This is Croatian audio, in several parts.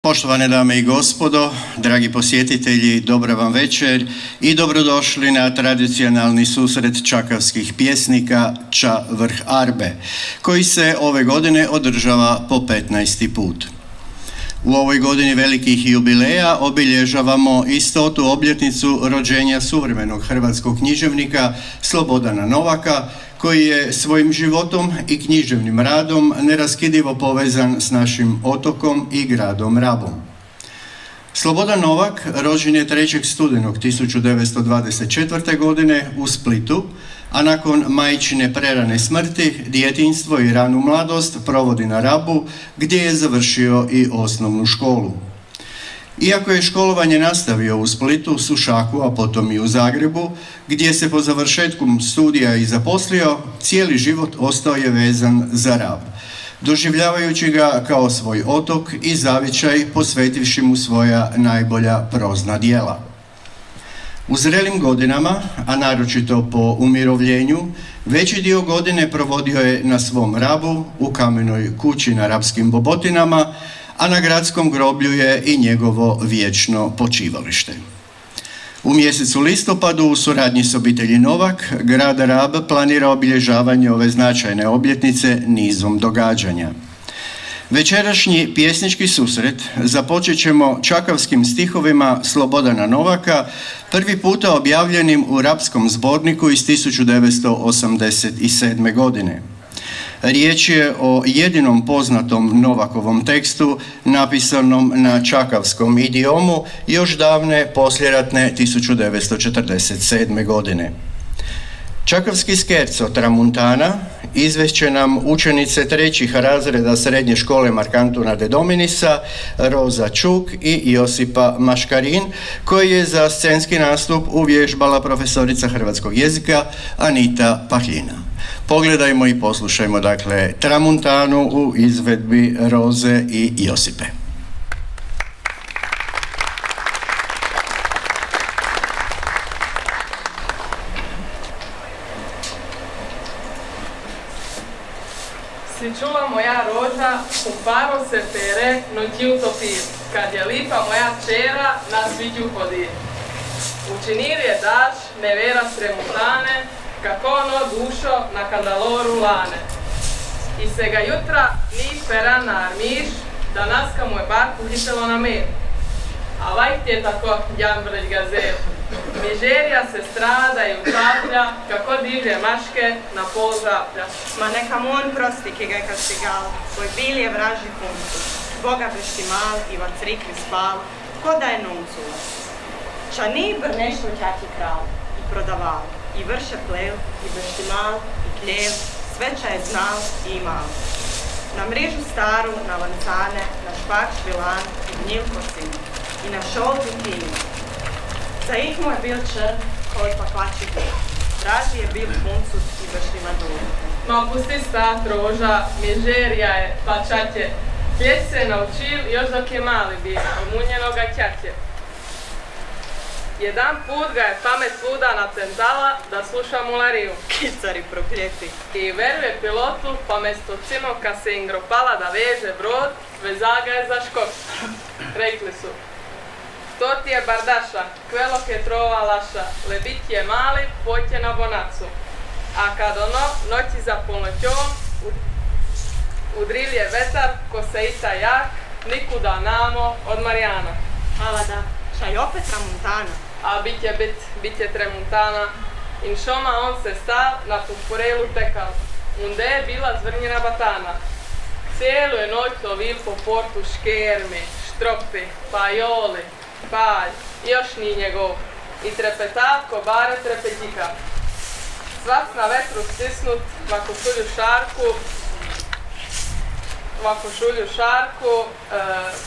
Poštovane dame i gospodo, dragi posjetitelji, dobra vam večer i dobrodošli na tradicionalni susret čakavskih pjesnika Ča vrh Arbe, koji se ove godine održava po 15. put. U ovoj godini velikih jubileja obilježavamo i 100. obljetnicu rođenja suvremenog hrvatskog književnika Slobodana Novaka, koji je svojim životom i književnim radom neraskidivo povezan s našim otokom i gradom Rabom. Slobodan Novak rođen je 3. studenog 1924. godine u Splitu, a nakon majčine prerane smrti djetinjstvo i ranu mladost provodi na Rabu, gdje je završio i osnovnu školu. Iako je školovanje nastavio u Splitu, Sušaku, a potom i u Zagrebu, gdje se po završetku studija i zaposlio, cijeli život ostao je vezan za Rab, doživljavajući ga kao svoj otok i zavičaj, posvetivši mu svoja najbolja prozna djela. U zrelim godinama, a naročito po umirovljenju, veći dio godine provodio je na svom Rabu, u kamenoj kući na Rabskim Bobotinama, a na gradskom groblju je i njegovo vječno počivalište. U mjesecu listopadu u suradnji s obitelji Novak, grad Rab planira obilježavanje ove značajne obljetnice nizom događanja. Večerašnji pjesnički susret započet ćemo čakavskim stihovima Slobodana Novaka, prvi puta objavljenim u Rabskom zborniku iz 1987. godine. Riječ je o jedinom poznatom Novakovom tekstu napisanom na čakavskom idiomu još davne poslijeratne 1947. godine. Čakavski skerco Tramuntana izvešće nam učenice 3. razreda srednje škole Markantuna de Dominisa, Roza Čuk i Josipa Maškarin, koji je za scenski nastup uvježbala profesorica hrvatskog jezika Anita Pahljina. Pogledajmo i poslušajmo dakle Tramuntanu u izvedbi Roze i Josipe. Si čula moja roža, u paro se pere, no ti utopir, kad je lipa moja čera, na sviđu hodi. Učinir je daš, nevera stremutane, kako ono dušo na kandaloru lane. I se ga jutra ni pera na armiš, da naska mu je barku hitelo na mir. A vajt je tako djambreć gazel. Mižerija se strada i ucaplja, kako divlje maške na pol zaplja. Ma neka mu on prosti, ki ga je kastigal, tvoj bil je vraži puncu. Boga beštimal i va crikvi spal, ko da je nuncu. Ča ni br nešto ćaki kral i prodaval, i vrše plev, i beštimal, i kljev, sve ča je znal i imal. Na mrežu staru, na lancane, na špak švilan i gnjil kosin, i na šoldu kinu. Za ih mu je bil črn, koji pa kvači bil. Draži je bil puncut i beštima dur. Ma pusti stat roža, mižerija je, pa čaće. Pljeć se naučil još dok je mali bio, od munjenoga ćaće. Jedan put ga je pamet luda natentala da sluša mulariju. Kicari prokleti. I veruje pilotu, pa mesto cimoka se ingropala da veže brod, vezaga je za škop. Rekli su, to ti je bardaša, kvelok je trova laša, lebit je mali, poće na bonacu. A kad ono, noći za polnoćom, udril je vetar, ko se ita jak, nikuda namo od Marijana. Hvala da, šaj opet Tramuntana. A bit je Tramuntana, in šoma on se stav na pupurelu tekal, unde je bila zvrnjena batana. Cijelu je noć lovil po portu škermi, štropi, pajoli, palj, još ni njegov, i trepetav ko bare trepetika. Svac na vetru stisnut, vako šulju šarku,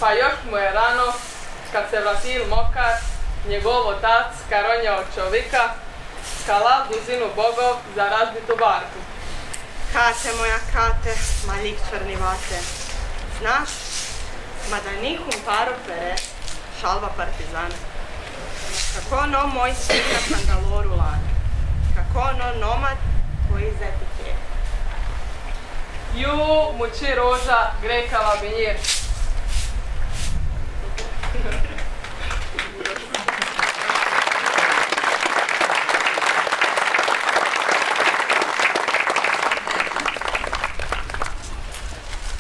pa još mu je rano, kad se vratil mokar, njegov otac, karonja od čovika, skalal duzinu bogov za razbitu barku. Kate moja kate, malik črnivate, znaš, ma da nihum paro pere, šalva partizana. Kako ono moj sin na kandaloru lane, kako ono nomad koji zetike. Ju, muči roža, grekava binjir.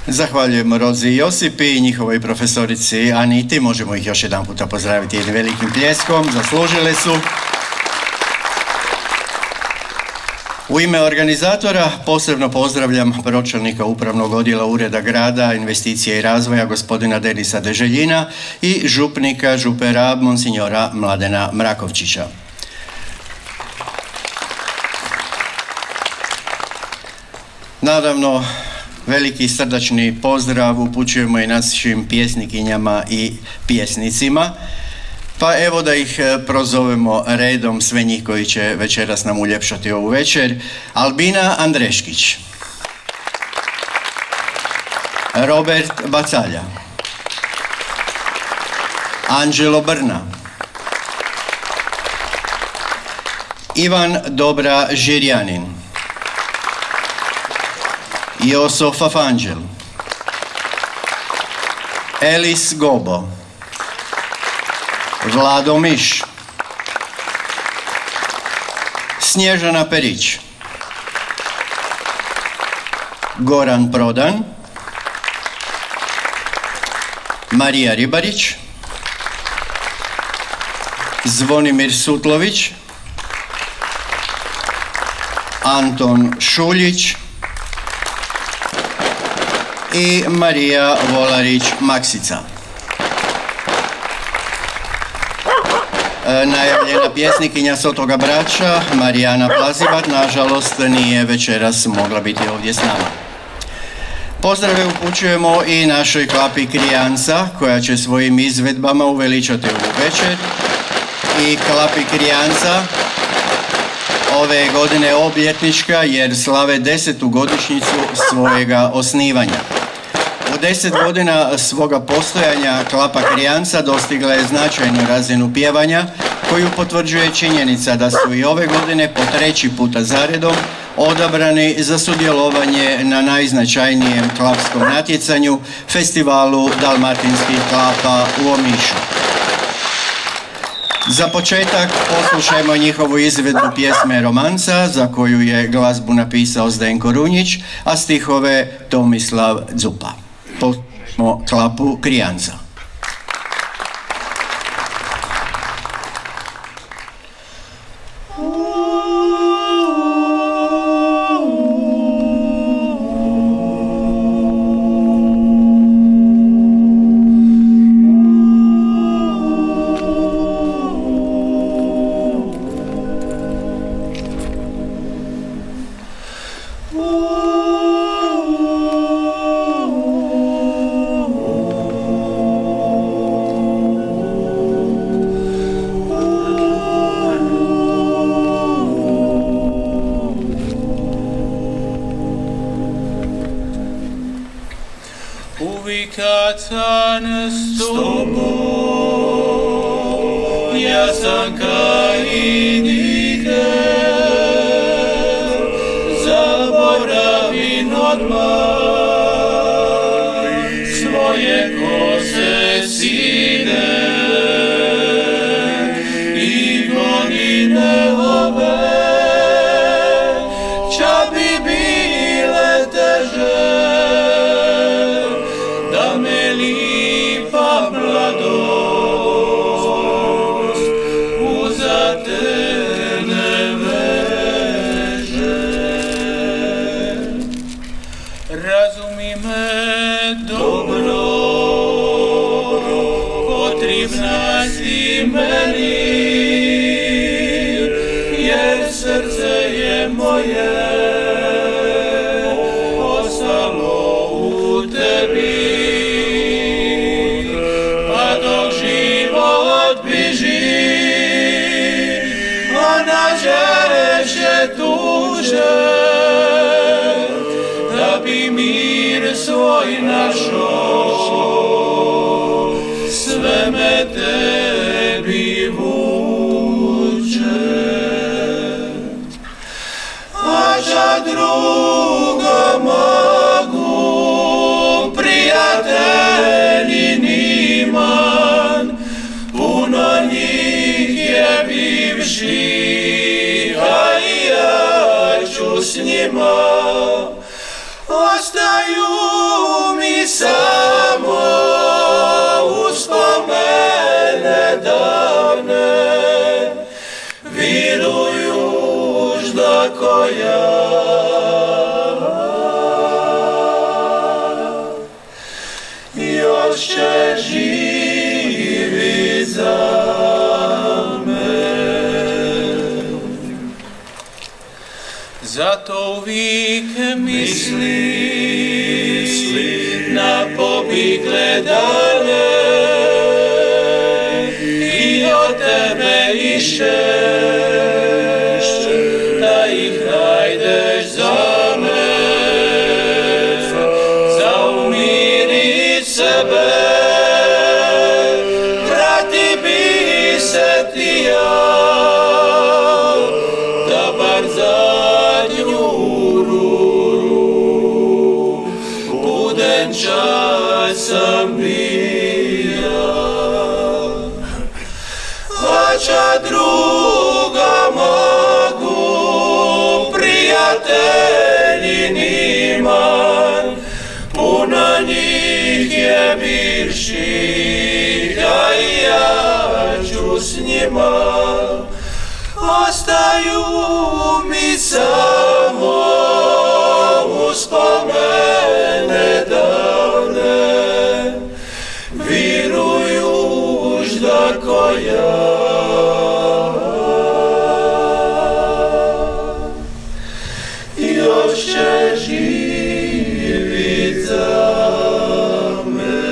Zahvaljujemo Rozi i Josipi i njihovoj profesorici Aniti. Možemo ih još jedan puta pozdraviti jednim velikim pljeskom. Zaslužile su. U ime organizatora posebno pozdravljam pročelnika Upravnog odjela Ureda grada, investicije i razvoja gospodina Denisa Deželjina i župnika Župe Rab monsignora Mladena Mrakovčića. Naravno, veliki srdačni pozdrav upućujemo i našim pjesnikinjama i pjesnicima. Pa evo da ih prozovemo redom, sve njih koji će večeras nam uljepšati ovu večer. Albina Andreškić, Robert Bacalja, Anđelo Brna, Ivan Dobra Žirjanin, Joso Fafanđel, Elis Gobo, Vlado Miš, Snježana Perić, Goran Prodan, Marija Ribarić, Zvonimir Sutlović, Anton Šuljić i Marija Volarić-Maksica. Najavljena pjesnikinja Sotoga Brača, Marijana Plazibat, nažalost nije večeras mogla biti ovdje s nama. Pozdrave upućujemo i našoj klapi Krijanca, koja će svojim izvedbama uveličati ovu večer. I klapi Krijanca ove godine obljetnička jer slave 10. godišnjicu svojega osnivanja. U 10 godina svoga postojanja klapa Krijanca dostigla je značajnu razinu pjevanja koju potvrđuje činjenica da su i ove godine po 3. puta zaredom odabrani za sudjelovanje na najznačajnijem klapskom natjecanju, festivalu dalmatinskih klapa u Omišu. Za početak poslušajmo njihovu izvedbu pjesme Romanca, za koju je glazbu napisao Zdenko Runjić, a stihove Tomislav Dzupa. Poslušajmo klapu Krijanca. Uvikacan s tobom, ja sam kaj nigde, zaboravim odmah svoje kose sine i godine ove, ča bi bile teže. Razumi me dobro, potrebna si meni, jer srce je moje ostalo u tebi, pa dok život biži, a nađeš je tuže, da bi mir svoj našo, sve me tebi vuče. A ča drugo mogu, prijatelji niman, puno njih je bivši, a i ja ću s njima. ostaju mi samo uspomene davne, virujužda koja još će živi za me. Zato uvijek misli na pobigle dane i od tebe išćeš da ih najdeš za me, za umirit sebe, vrati bi se ti ja, da bar zadnju ruru buden čas sam bija. Vaća druga mogu prijatelji niman, puno njih je bivših, a i ja ću s njima. Ostaju mi samo uspomene davne, virujužda koja još će živit za me.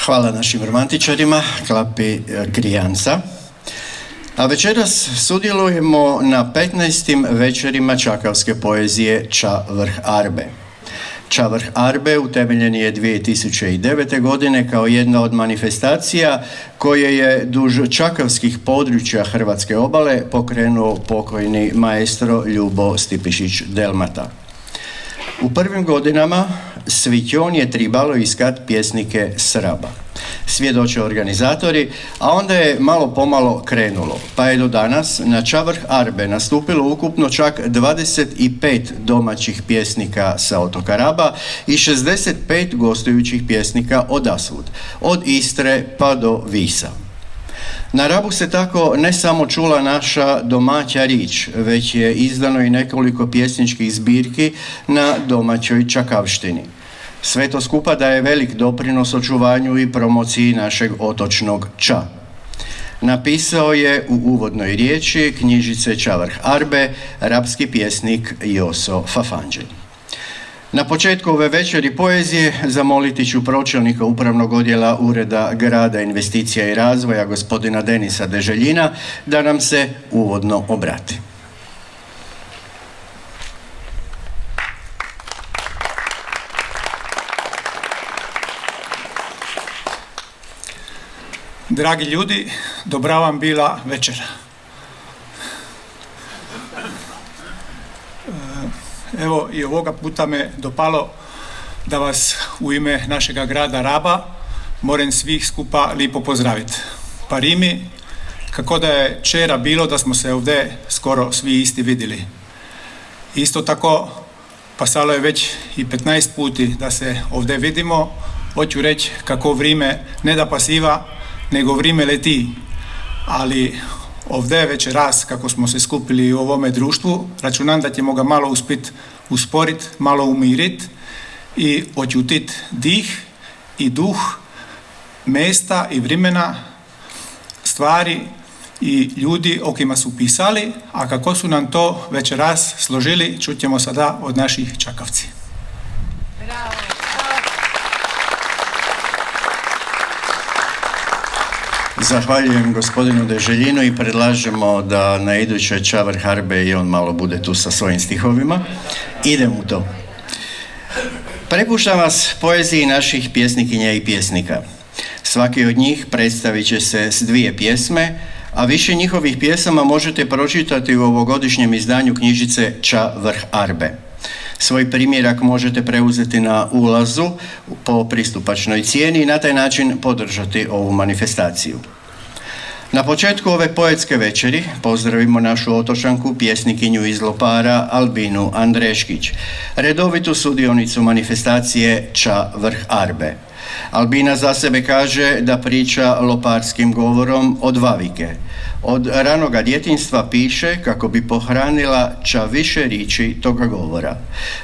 Hvala našim romantičarima, klapi Krijanca. A večeras sudjelujemo na 15. večerima čakavske poezije Ča vrh Arbe. Ča vrh Arbe utemeljen je 2009. godine kao jedna od manifestacija koje je duž čakavskih područja Hrvatske obale pokrenuo pokojni maestro Ljubo Stipišić Delmata. U prvim godinama Svitjon je tribalo iskat pjesnike s Raba. Svjedoče organizatori, a onda je malo pomalo krenulo, pa je do danas na Ča vrh Arbe nastupilo ukupno čak 25 domaćih pjesnika sa otoka Raba i 65 gostujućih pjesnika odasvud, od Istre pa do Visa. Na Rabu se tako ne samo čula naša domaća rič, već je izdano i nekoliko pjesničkih zbirki na domaćoj čakavštini. Sve to skupa daje velik doprinos očuvanju i promociji našeg otočnog ča. Napisao je u uvodnoj riječi knjižice Ča vrh Arbe rapski pjesnik Joso Fafanđelj. Na početku ove večeri poezije zamoliti ću pročelnika Upravnog odjela Ureda grada, investicija i razvoja gospodina Denisa Deželjina da nam se uvodno obrati. Dragi ljudi, dobra vam bila večera. Evo i ovoga puta me dopalo da vas u ime našega grada Raba moram svih skupa lipo pozdraviti. Pa Rimi, kako da je včera bilo da smo se ovdje skoro svi isti vidjeli. Isto tako, pasalo je već i 15 puti da se ovdje vidimo. Hoću reći kako vrijeme ne da pasiva, nego vrijeme leti. Ali ovdje večeras, kako smo se skupili u ovome društvu, računam da ćemo ga malo uspjeti usporiti, malo umiriti i očutiti dih i duh mesta i vremena, stvari i ljudi o kojima su pisali, a kako su nam to večeras složili, čutjemo sada od naših čakavci. Zahvaljujem gospodinu Deželjinu i predlažemo da na idućoj Ča vrh Arbe i on malo bude tu sa svojim stihovima. Idem u to. Prepuštam vas poeziji naših pjesnikinja i pjesnika. Svaki od njih predstavit će se s 2 pjesme, a više njihovih pjesama možete pročitati u ovogodišnjem izdanju knjižice Ča vrh Arbe. Svoj primjerak možete preuzeti na ulazu po pristupačnoj cijeni i na taj način podržati ovu manifestaciju. Na početku ove poetske večeri pozdravimo našu otočanku, pjesnikinju iz Lopara Albinu Andreškić, redovitu sudionicu manifestacije Ča vrh Arbe. Albina za sebe kaže da priča loparskim govorom od vavike. Od ranoga djetinjstva piše kako bi pohranila ča više riči toga govora.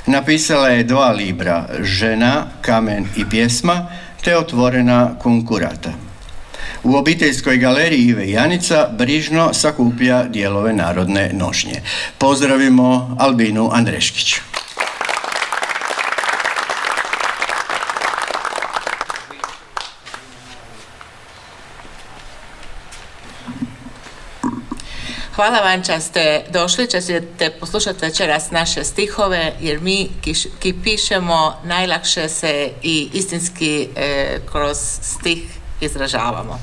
Napisala je 2 libra, Žena, kamen i pjesma, te Otvorena konkurata. U obiteljskoj galeriji Ive Janica brižno sakuplja dijelove narodne nošnje. Pozdravimo Albinu Andreškić. Hvala vam što ste došli, što ćete poslušati večeras naše stihove, jer mi ki pišemo najlakše se i istinski kroz stih izražavamo.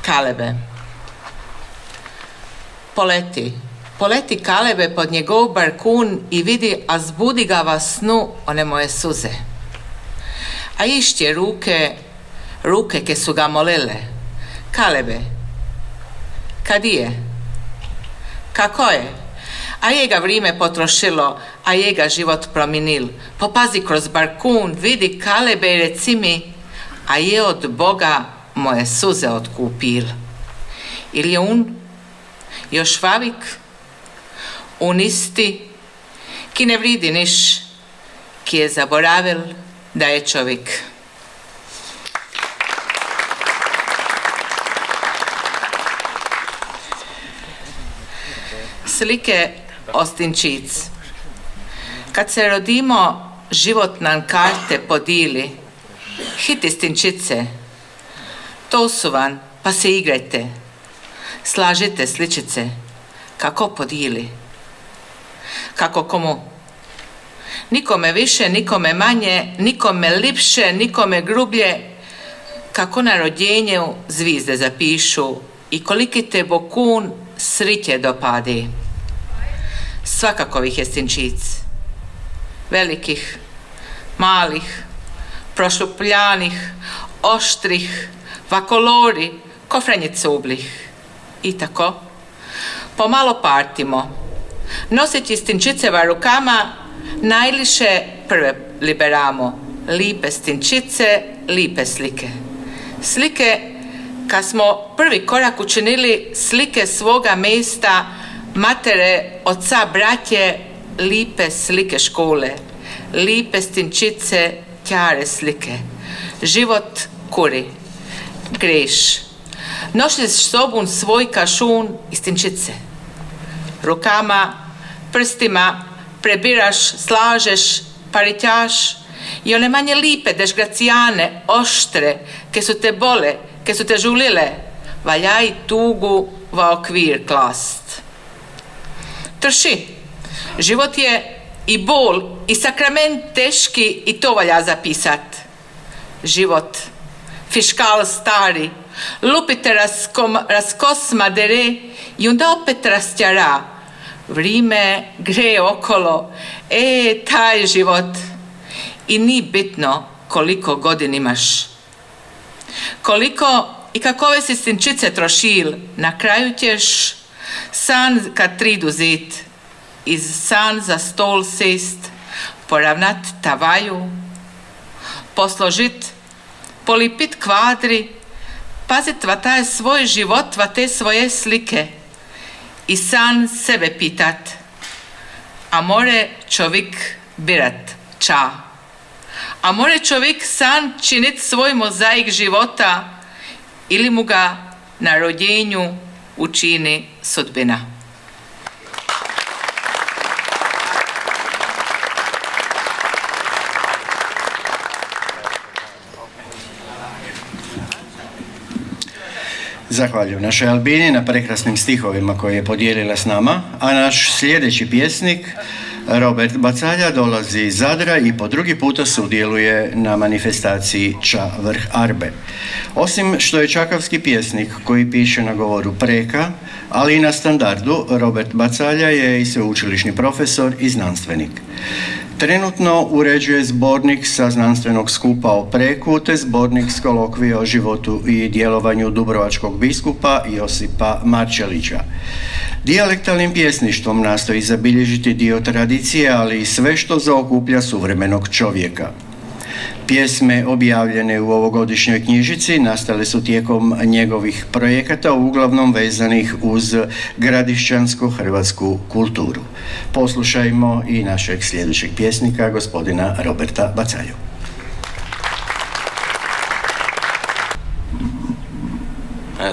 Kalebe. Poleti Kalebe pod njegov barkun i vidi, a zbudi ga va snu one moje suze. A išće ruke ke su ga molile. Kalebe, kad je? Kako je? A je ga vrime potrošilo, a je ga život prominil. Popazi kroz barkun, vidi Kalebe i reci mi, a je od Boga moje suze odkupil. Ili je on još vavik, on isti, ki ne vridi niš, ki je zaboravil da je čovjek. Slike Ostinčic. Kad se rodimo, život nam karte podili. Hiti stinčice. To su van, pa se igrajte. Slažite sličice. Kako podili. Kako komu. Nikome više, nikome manje, nikome lipše, nikome grublje. Kako na rodjenju zvizde zapišu i koliki te bokun sritje dopadi. Svakakovih je stinčic. Velikih, malih, prošupljanih, oštrih, vakolori, kofranjicublih. I tako, pomalo partimo. Noseći stinčiceva rukama, najliše prve liberamo. Lipe stinčice, lipe slike. Slike, kad smo prvi korak učinili, slike svoga mesta, matere, oca, bratje, lipe slike škole, lipe stinčice, tjare slike. Život kuri, greš. Nošliš sobun svoj kašun i stinčice. Rukama, prstima prebiraš, slažeš, paritjaš i one manje lipe, dešgracijane, oštre, ke su te bole, ke su te žulile, valjaj tugu va okvir klast. Trši. Život je i bol, i sakrament teški, i to valja zapisat. Život, fiškal stari, lupite raskosma dere i onda opet rastjara. Vrime gre okolo, taj život. I ni bitno koliko godin imaš. Koliko i kakove si stinčice trošil, na kraju ćeš san kad tridu zit, iz san za stol sest, poravnat tavaju, posložit, polipit kvadri, pazit va taj svoj život, va te svoje slike i san sebe pitat, a more čovjek birat ča, A more čovjek sam činiti svoj mozaik života ili mu ga na rođenju učini sudbina. Zahvaljujem našoj Albini na prekrasnim stihovima koje je podijelila s nama, a naš sljedeći pjesnik Robert Bacalja dolazi iz Zadra i po drugi puta sudjeluje na manifestaciji Ča vrh Arbe. Osim što je čakavski pjesnik koji piše na govoru preka, ali i na standardu, Robert Bacalja je i sveučilišni profesor i znanstvenik. Trenutno uređuje zbornik sa znanstvenog skupa o preku te zbornik s kolokvija o životu i djelovanju dubrovačkog biskupa Josipa Marčelića. Dijalektalnim pjesništvom nastoji zabilježiti dio tradicije, ali i sve što zaokuplja suvremenog čovjeka. Pjesme objavljene u ovogodišnjoj knjižici nastale su tijekom njegovih projekata, uglavnom vezanih uz gradišćansku hrvatsku kulturu. Poslušajmo i našeg sljedećeg pjesnika, gospodina Roberta Bacalju.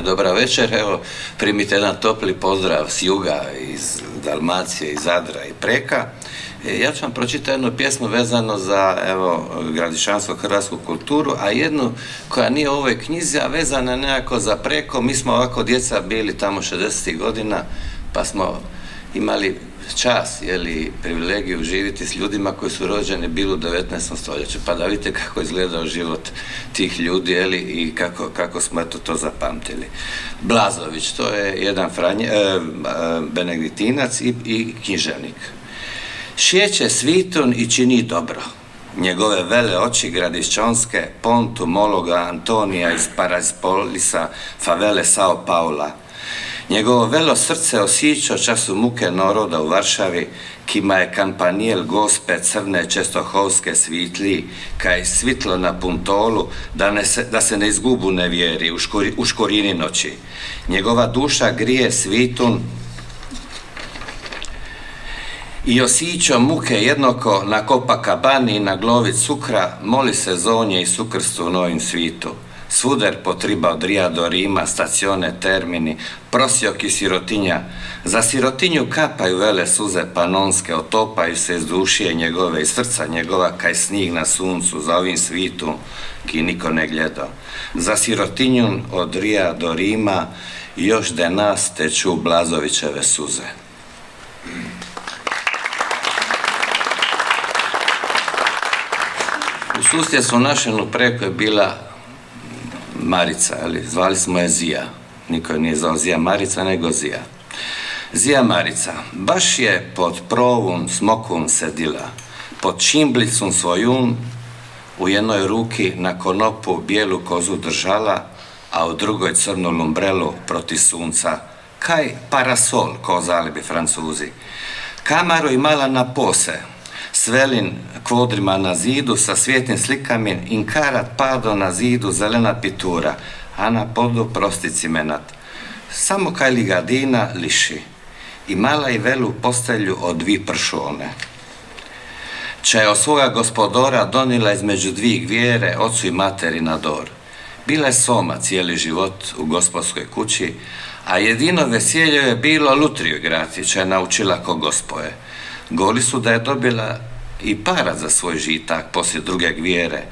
Dobra večer, evo primite jedan topli pozdrav s juga, iz Dalmacije, iz Zadra i preka. Ja ću vam pročitati jednu pjesmu vezano za gradišćansku hrvatsku kulturu, a jednu koja nije u ovoj knjizi, a vezana nekako za preko. Mi smo ovako djeca bili tamo 60. godina, pa smo imali čast, privilegiju živjeti s ljudima koji su rođeni bili u 19. stoljeću, pa da vidite kako izgledao život tih ljudi, i kako smo to zapamtili. Blazović, to je jedan benediktinac i književnik. Šijeće svitun i čini dobro. Njegove vele oči gradišćanske, pontu mologa Antonija iz Paraspolisa, favele Sao Paula. Njegovo velo srce osjeća času muke naroda u Varšavi, kima je kampanijel gospe crne čestohovske svitli, kaj svitlo na puntolu, da se ne izgubu nevjeri u škorini noći. Njegova duša grije svitun i osjeća muke jednako na Copacabani i na glovi cukra, moli se zonje i sukrstu u novim svitu. Svuder potriba od Rija do Rima, stacione, termini, prosjok i sirotinja. Za sirotinju kapaju vele suze panonske, otopaju se iz dušije njegove i srca njegova, kaj snijeg na suncu, za ovim svitu, ki niko ne gleda. Za sirotinju od Rija do Rima, još de nas teču Blazovićeve suze. U susjedstvu našem u preku je bila Marica, zvali smo je Zija. Niko je nije zvao Zija Marica, nego Zija. Zija Marica, baš je pod provun smokvom sedila, pod čimblicom svojun, u jednoj ruki na konopu bijelu kozu držala, a u drugoj crnu lumbrelu protiv sunca, kaj parasol, kozali bi Francuzi. Kamaru imala na pose, svelin kvodrima na zidu sa svjetnim slikami, inkarat pado na zidu zelena pitura, a na podu prosti cimenat. Samo kaj ligadina liši. Imala i velu postelju od 2 pršone. Če od svoga gospodora donila između 2 vjere, ocu i materi na dor. Bila je soma cijeli život u gospodskoj kući, a jedino veselje je bilo lutriju igrati, če je naučila ko gospoje. Goli su da je dobila i para za svoj žitak poslije druge vjere.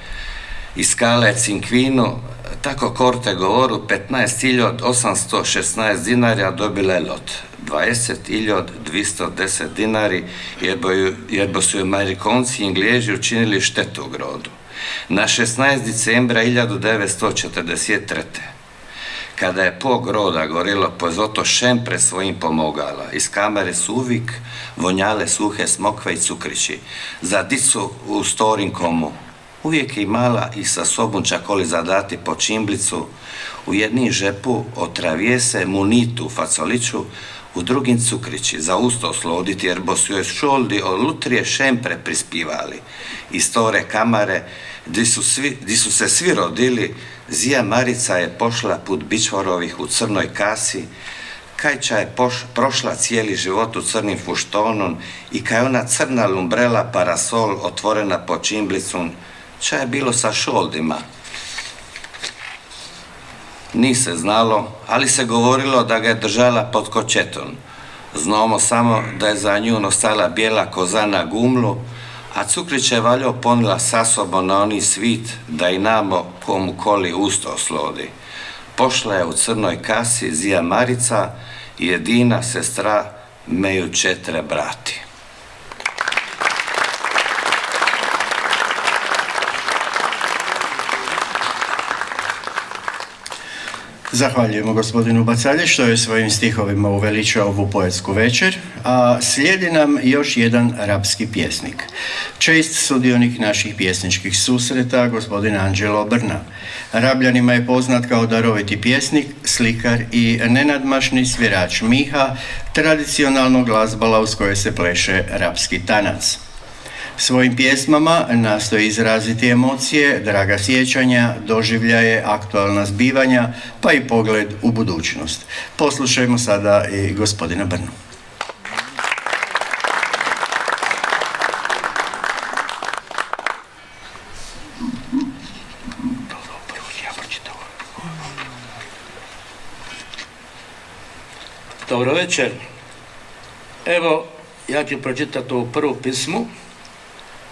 Iskala je cinkvinu, tako korte govoru, 15.816 dinarja dobila je lot. 20.210 dinari, jer su joj Marikonci i Ingleži učinili štetu u grodu. Na 16. decembra 1943. Kada je po groda gorilo pozoto šempre svojim pomogala, iz kamere su uvijek vonjale suhe smokve i cukrići. Za dicu u Storinkomu uvijek je imala i sa sobom čakoli zadati po čimblicu, u jednim žepu otravijese munitu facoliću, u drugim cukrići, za usto osloditi, jer bo su joj šoldi od lutrije šempre prispivali. Iz tore kamare, di su se svi rodili, Zija Marica je pošla put bičvorovih u crnoj kasi, kajča je prošla cijeli život u crnim fuštonom i kaj ona crna lumbrela parasol otvorena po čimblicom, Ča je bilo sa šoldima? Ni se znalo, ali se govorilo da ga je držala pod kočetom. Znamo samo da je za nju nosala bijela koza na gumlu, a Cukrić je valjo ponila sa sobom na oni svit da i namo komu koli usto oslodi. Pošla je u crnoj kasi zija Marica i jedina sestra meju 4 brati. Zahvaljujemo gospodinu Bacalji što je svojim stihovima uveličao ovu poetsku večer, a slijedi nam još jedan rapski pjesnik. Čest sudionik naših pjesničkih susreta, gospodin Anđelo Brna. Rabljanima je poznat kao daroviti pjesnik, slikar i nenadmašni svirač miha, tradicionalnog glazbala uz koje se pleše rapski tanac. Svojim pjesmama nastoji izraziti emocije, draga sjećanja, doživljaje, aktualna zbivanja, pa i pogled u budućnost. Poslušajmo sada i gospodina Brnu. Dobro večer. Evo, ja ću pročitati ovu prvu pismu,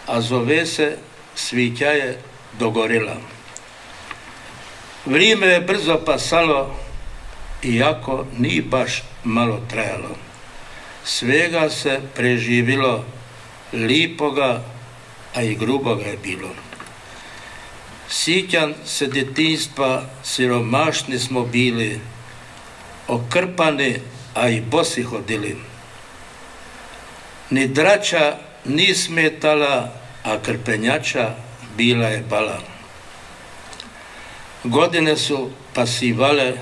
a zove se Svitja je dogorila. Vrijeme je brzo pasalo, iako ni baš malo trajalo. Svega se preživilo, lipoga, a i gruboga je bilo. Sjećam se djetinjstva, siromašni smo bili, okrpani, a i bosi hodili. Ni drača ni smetala, a krpenjača bila je bala. Godine su pasivale,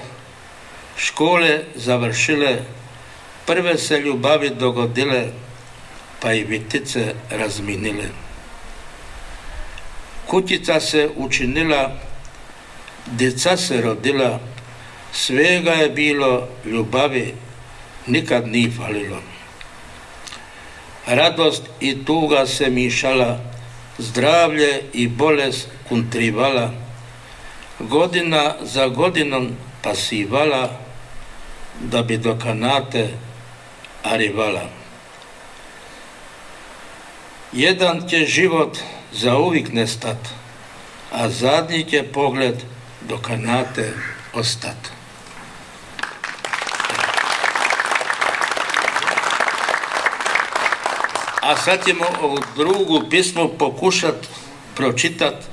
škole završile, prve se ljubavi dogodile, pa i vitice razminile. Kućica se učinila, djeca se rodila, svega je bilo, ljubavi nikad nije falilo. Radost i tuga se mišala, zdravlje i bolest kuntrivala, godina za godinom pasivala, da bi do kanate arivala. Jedan će život zauvijek nestat, a zadnji će pogled do kanate ostat. A sad ćemo ovu drugu pismu pokušati pročitati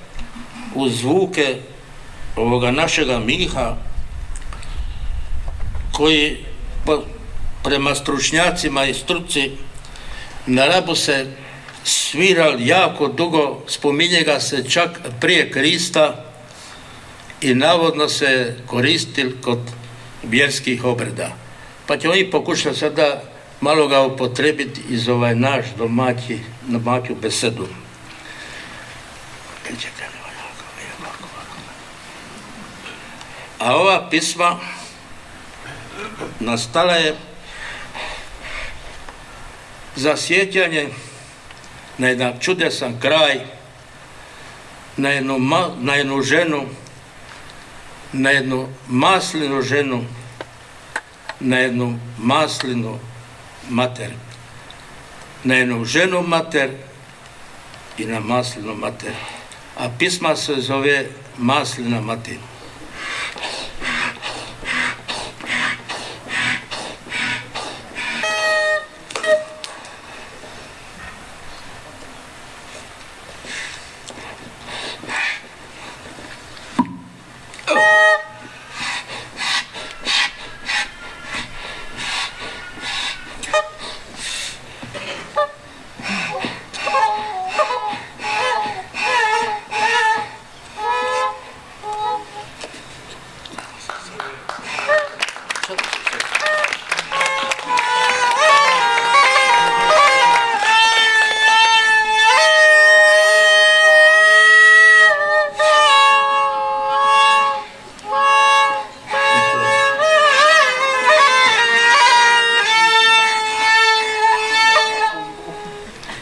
u zvuke ovoga našega Miha, koji prema stručnjacima i struci na Rabu se sviral jako dugo, spominje ga se čak prije Krista i navodno se koristil kod vjerskih obreda. Pa ćemo i pokušati sada malo ga upotrebiti iz ovaj naš domaću besedu. A ova pisma nastala je za sjećanje na jedan čudesan kraj, na jednu ženu, na jednu maslinu ženu, na jednu maslinu mater, na jednu ženu mater i na maslinu mater. A pisma se zove Maslina mater.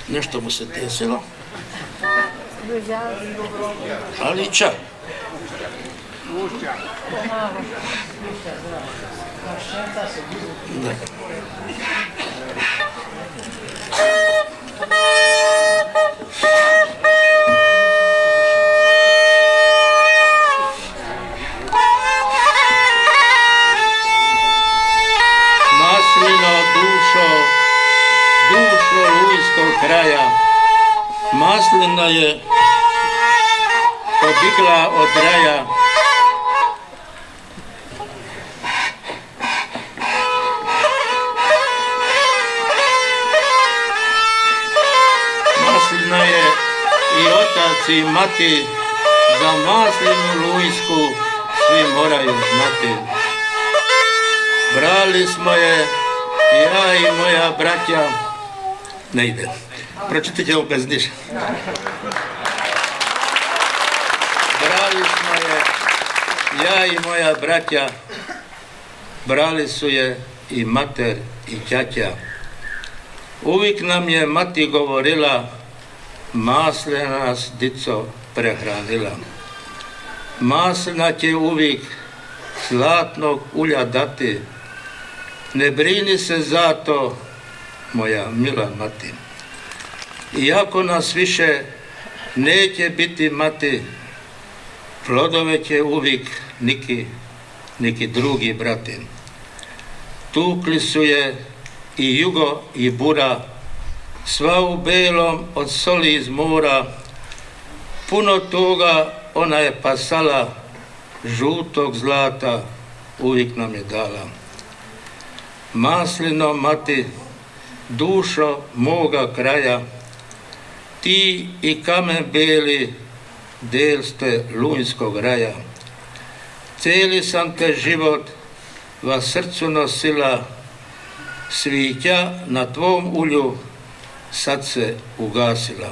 Nešto mu se desilo. Ali ča? Maslino dušo Lujskog kraja, maslina je pobjegla od raja. Maslina je i otac i mati, za maslinu Lujsku svi moraju znati. Brali smo je, ja i moja bratja, ne ide, pročitajte ovo bez niša. Brali smo je, ja i moja bratja, brali su je i mater i ćaća. Uvijek nam je mati govorila, maslina nas, dico, prehranila. Maslina će uvijek zlatnog ulja dati, ne brini se za to, moja mila mati. Iako nas više neće biti mati, plodove će uvijek neki drugi brati. Tukli su je i jugo i bura, sva u belom od soli iz mora. Puno toga ona je pasala, žutog zlata uvijek nam je dala. Maslino mati, dušo moga kraja, ti i kamen beli, del ste Lunjskog raja. Cijeli sam te život va srcu nosila, svića na tvom ulju sad se ugasila.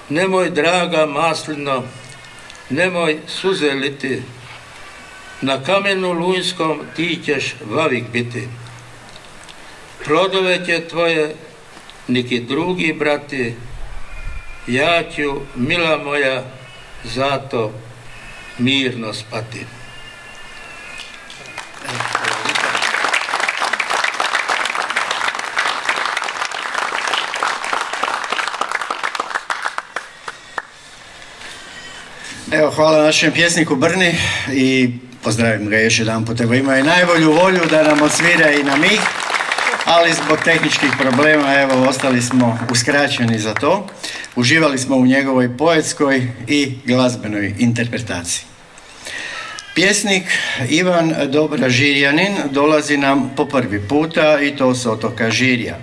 Nemoj, draga maslino, nemoj suze liti, na kamenu Lunjskom ti ćeš vavik biti. Plodove će tvoje neki drugi brati, ja ću, mila moja, zato mirno spati. Evo, hvala našem pjesniku Brni i pozdravim ga još jedan put. Evo, imao je najbolju volju da nam odsvira i na mih, ali zbog tehničkih problema, evo, ostali smo uskraćeni za to. Uživali smo u njegovoj poetskoj i glazbenoj interpretaciji. Pjesnik Ivan Dobra Žirjanin dolazi nam po prvi puta i to s otoka Žirja.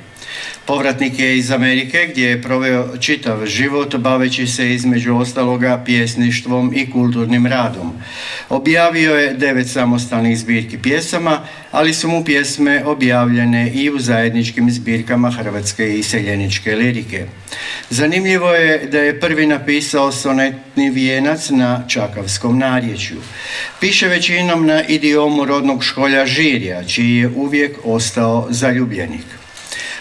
Povratnik je iz Amerike gdje je proveo čitav život baveći se između ostaloga pjesništvom i kulturnim radom. Objavio je 9 samostalnih zbirki pjesama, ali su mu pjesme objavljene i u zajedničkim zbirkama hrvatske iseljeničke lirike. Zanimljivo je da je prvi napisao sonetni vijenac na čakavskom narječju. Piše većinom na idiomu rodnog školja Žirja, čiji je uvijek ostao zaljubljenik.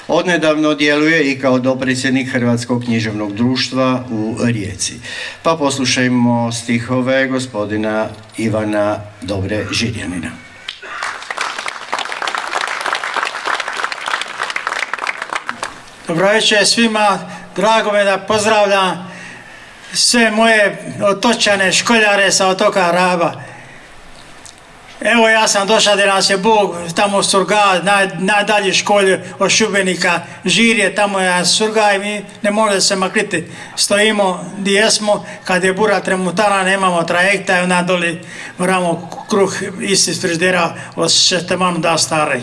Odnedavno djeluje i kao dopredsjednik Hrvatskog književnog društva u Rijeci. Pa poslušajmo stihove gospodina Ivana Dobre Žirjanina. Dobro večer svima, drago me da pozdravljam sve moje otočane, školjare sa otoka Raba. Evo, ja sam došao da nas je Bog tamo surga, najdalje školje od Šubenika, Žirje, tamo je surga i mi ne možemo se makriti. Stojimo gdje jesmo, kad je bura tremutana, nemamo trajekta i onda doli moramo kruh isti iz frižidera od šestemanu da stari.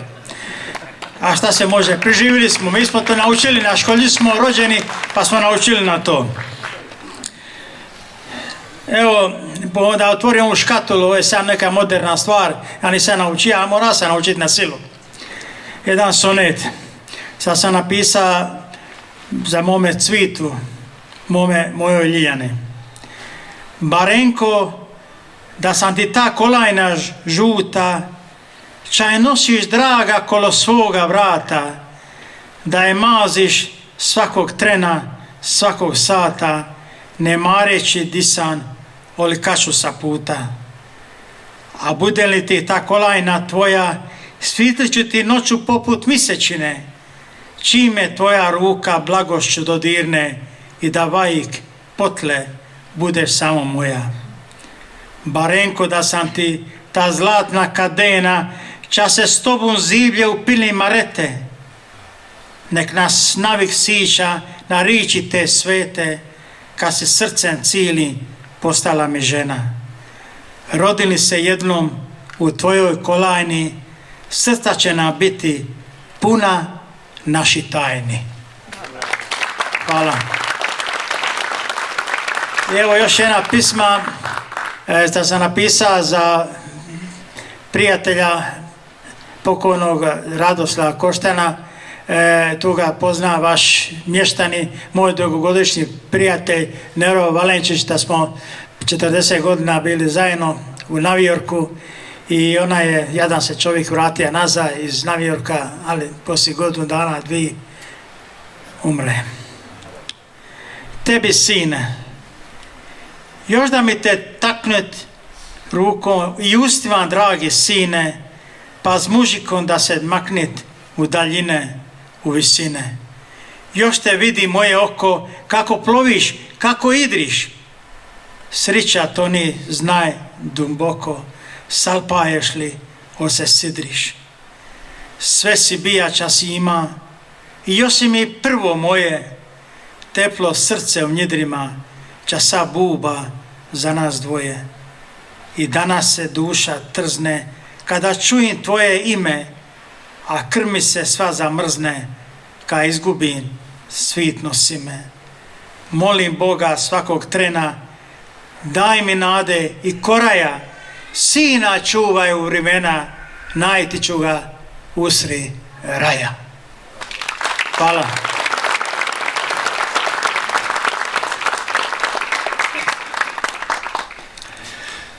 A šta se može? Preživjeli smo, mi smo to naučili, na školji smo rođeni pa smo naučili na to. Evo, da otvorim ovu škatulu, ovo je sad neka moderna stvar, ja nisam naučio, a mora se naučiti na silu. Jedan sonet, sad sam napisao za mome cvitu, mojoj Lijane. Barenko, da sam ti ta kolajna žuta, čaj nosiš draga kolo svoga vrata, da je maziš svakog trena, svakog sata, ne mareći disan olikaču sa puta. A bude li ti ta kolajna tvoja, svitlit ću ti noću poput misečine, čime tvoja ruka blagošću dodirne i da vajik potle budeš samo moja. Barenko da sam ti ta zlatna kadena, ča se s tobom zivlje u pilni marete, nek nas navik sića na riči te svete, kad se srcem cili postala mi žena. Rodili se jednom u tvojoj kolajni, srca će nam biti puna naši tajni. Hvala. I evo još jedna pisma što sam napisao za prijatelja pokojnog Radoslava Koštana. Tu ga pozna vaš mještani, moj dugogodišnji prijatelj Nero Valenčić, da smo 40 godina bili zajedno u Novijorku i ona je, jadan se čovjek vratio nazad iz Novijorka, ali poslije godinu dana, dvije umre. Tebi, sine, još da mi te taknet rukom i ustima, dragi sine, pa s mužikom da se maknit u daljine, u visine. Još te vidi moje oko, kako ploviš, kako idriš. Srića to ni znaj duboko, salpaješ li, o se sidriš. Sve si bijača si ima i još si mi prvo moje, teplo srce u njedrima, časa buba za nas dvoje. I danas se duša trzne, kada čujem tvoje ime, a krmi se sva zamrzne, ka izgubim svitno si me. Molim Boga svakog trena, daj mi nade i koraja, sina čuvaj u vremena, najti ću ga usri raja. Hvala.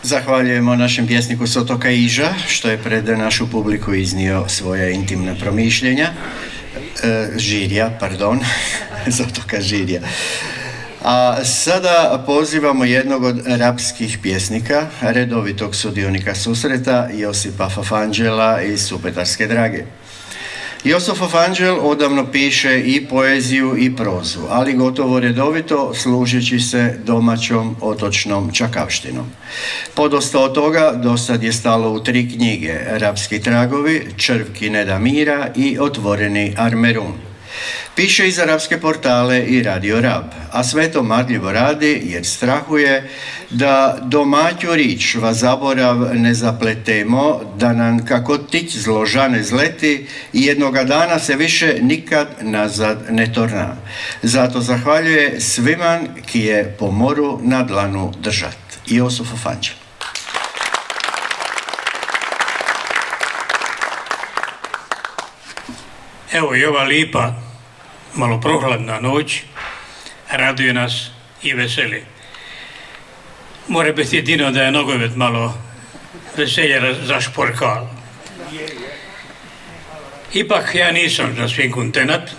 Zahvaljujemo našem pjesniku s otoka Iža, što je pred našu publiku iznio svoje intimne promišljenja. Žirja, pardon, s otoka Žirja. A sada pozivamo jednog od rapskih pjesnika, redovitog sudionika susreta, Josipa Fafanđela iz Supetarske Drage. Josip Fafanđel odavno piše i poeziju i prozu, ali gotovo redovito služeći se domaćom otočnom čakavštinom. Podosta od toga dosad je stalo u 3 knjige: Rapski tragovi, Črvki Nedamira i Otvoreni Armerun. Piše i za rapske portale i Radio Rab, a sve to marljivo radi jer strahuje da domaću rič va zaborav ne zapletemo, da nam kako tić zložane zleti i jednoga dana se više nikad nazad ne torna. Zato zahvaljuje sviman ki je po moru na dlanu držat. Josip Fafanđel. Evo i ova lipa, malo prohladna noć, raduje nas i veseli. More biti jedino da je nogomet malo veselje zašporkal. Ipak ja nisam za svim kontenat,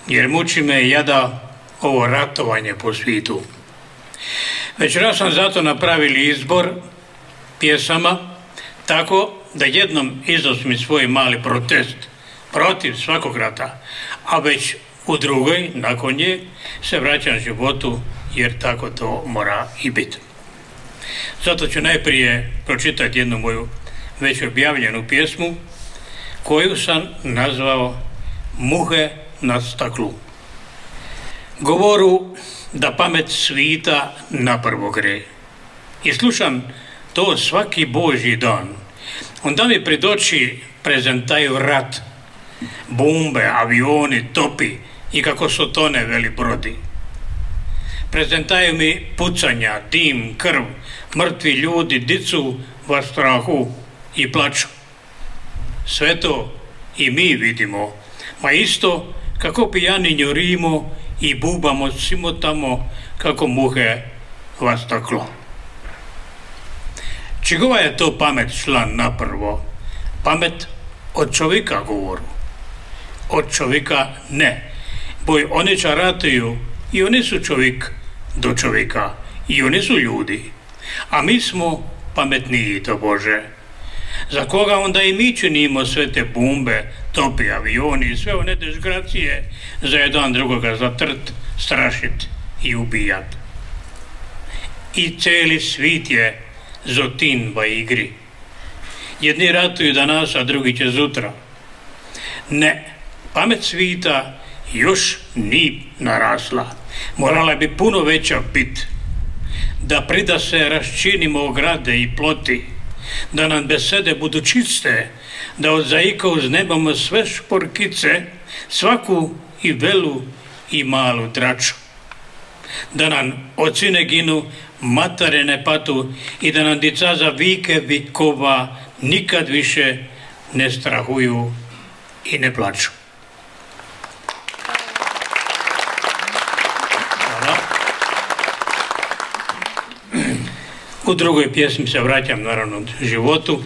jer muči me jada ovo ratovanje po svitu. Večera sam zato napravili izbor pjesama tako da jednom iznosim svoj mali protest protiv svakog rata, a već u drugoj, nakon nje, se vraćam životu, jer tako to mora i biti. Zato ću najprije pročitati jednu moju već objavljenu pjesmu, koju sam nazvao Muhe na staklu. Govoru da pamet svita naprvo gre. I slušam to svaki božji dan. Onda mi pred oči prezentaju rat, bombe, avioni, topi i kako su tone veli brodi. Prezentaju mi pucanja, dim, krv, mrtvi ljudi, dicu va strahu i plaču. Sve to i mi vidimo, ma isto kako pijani njurimo i bubamo simotamo kako muhe va staklo. Čigova je to pamet šla naprvo? Pamet od čovjeka govoru. Od čovjeka ne. Boj oni ča ratuju i oni su čovjek do čovjeka. I oni su ljudi, a mi smo pametniji, to Bože. Za koga onda i mi činimo sve te bombe, topi avioni i sve one dezgracije za jedan drugoga zatrt, strašit i ubijat. I cijeli svit je zotin ba igri. Jedni ratuju danas, a drugi će zutra. Ne, pamet svita još ni narasla. Morala bi puno veća bit. Da prida se raščinimo ograde i ploti, da nam besede budu čiste, da od zaika uznemamo sve šporkice, svaku i velu i malu draču. Da nam oci ne ginu, matare ne patu i da nam dica za vike vikova nikad više ne strahuju i ne plaču. U drugoj pjesmi se vraćam naravno životu,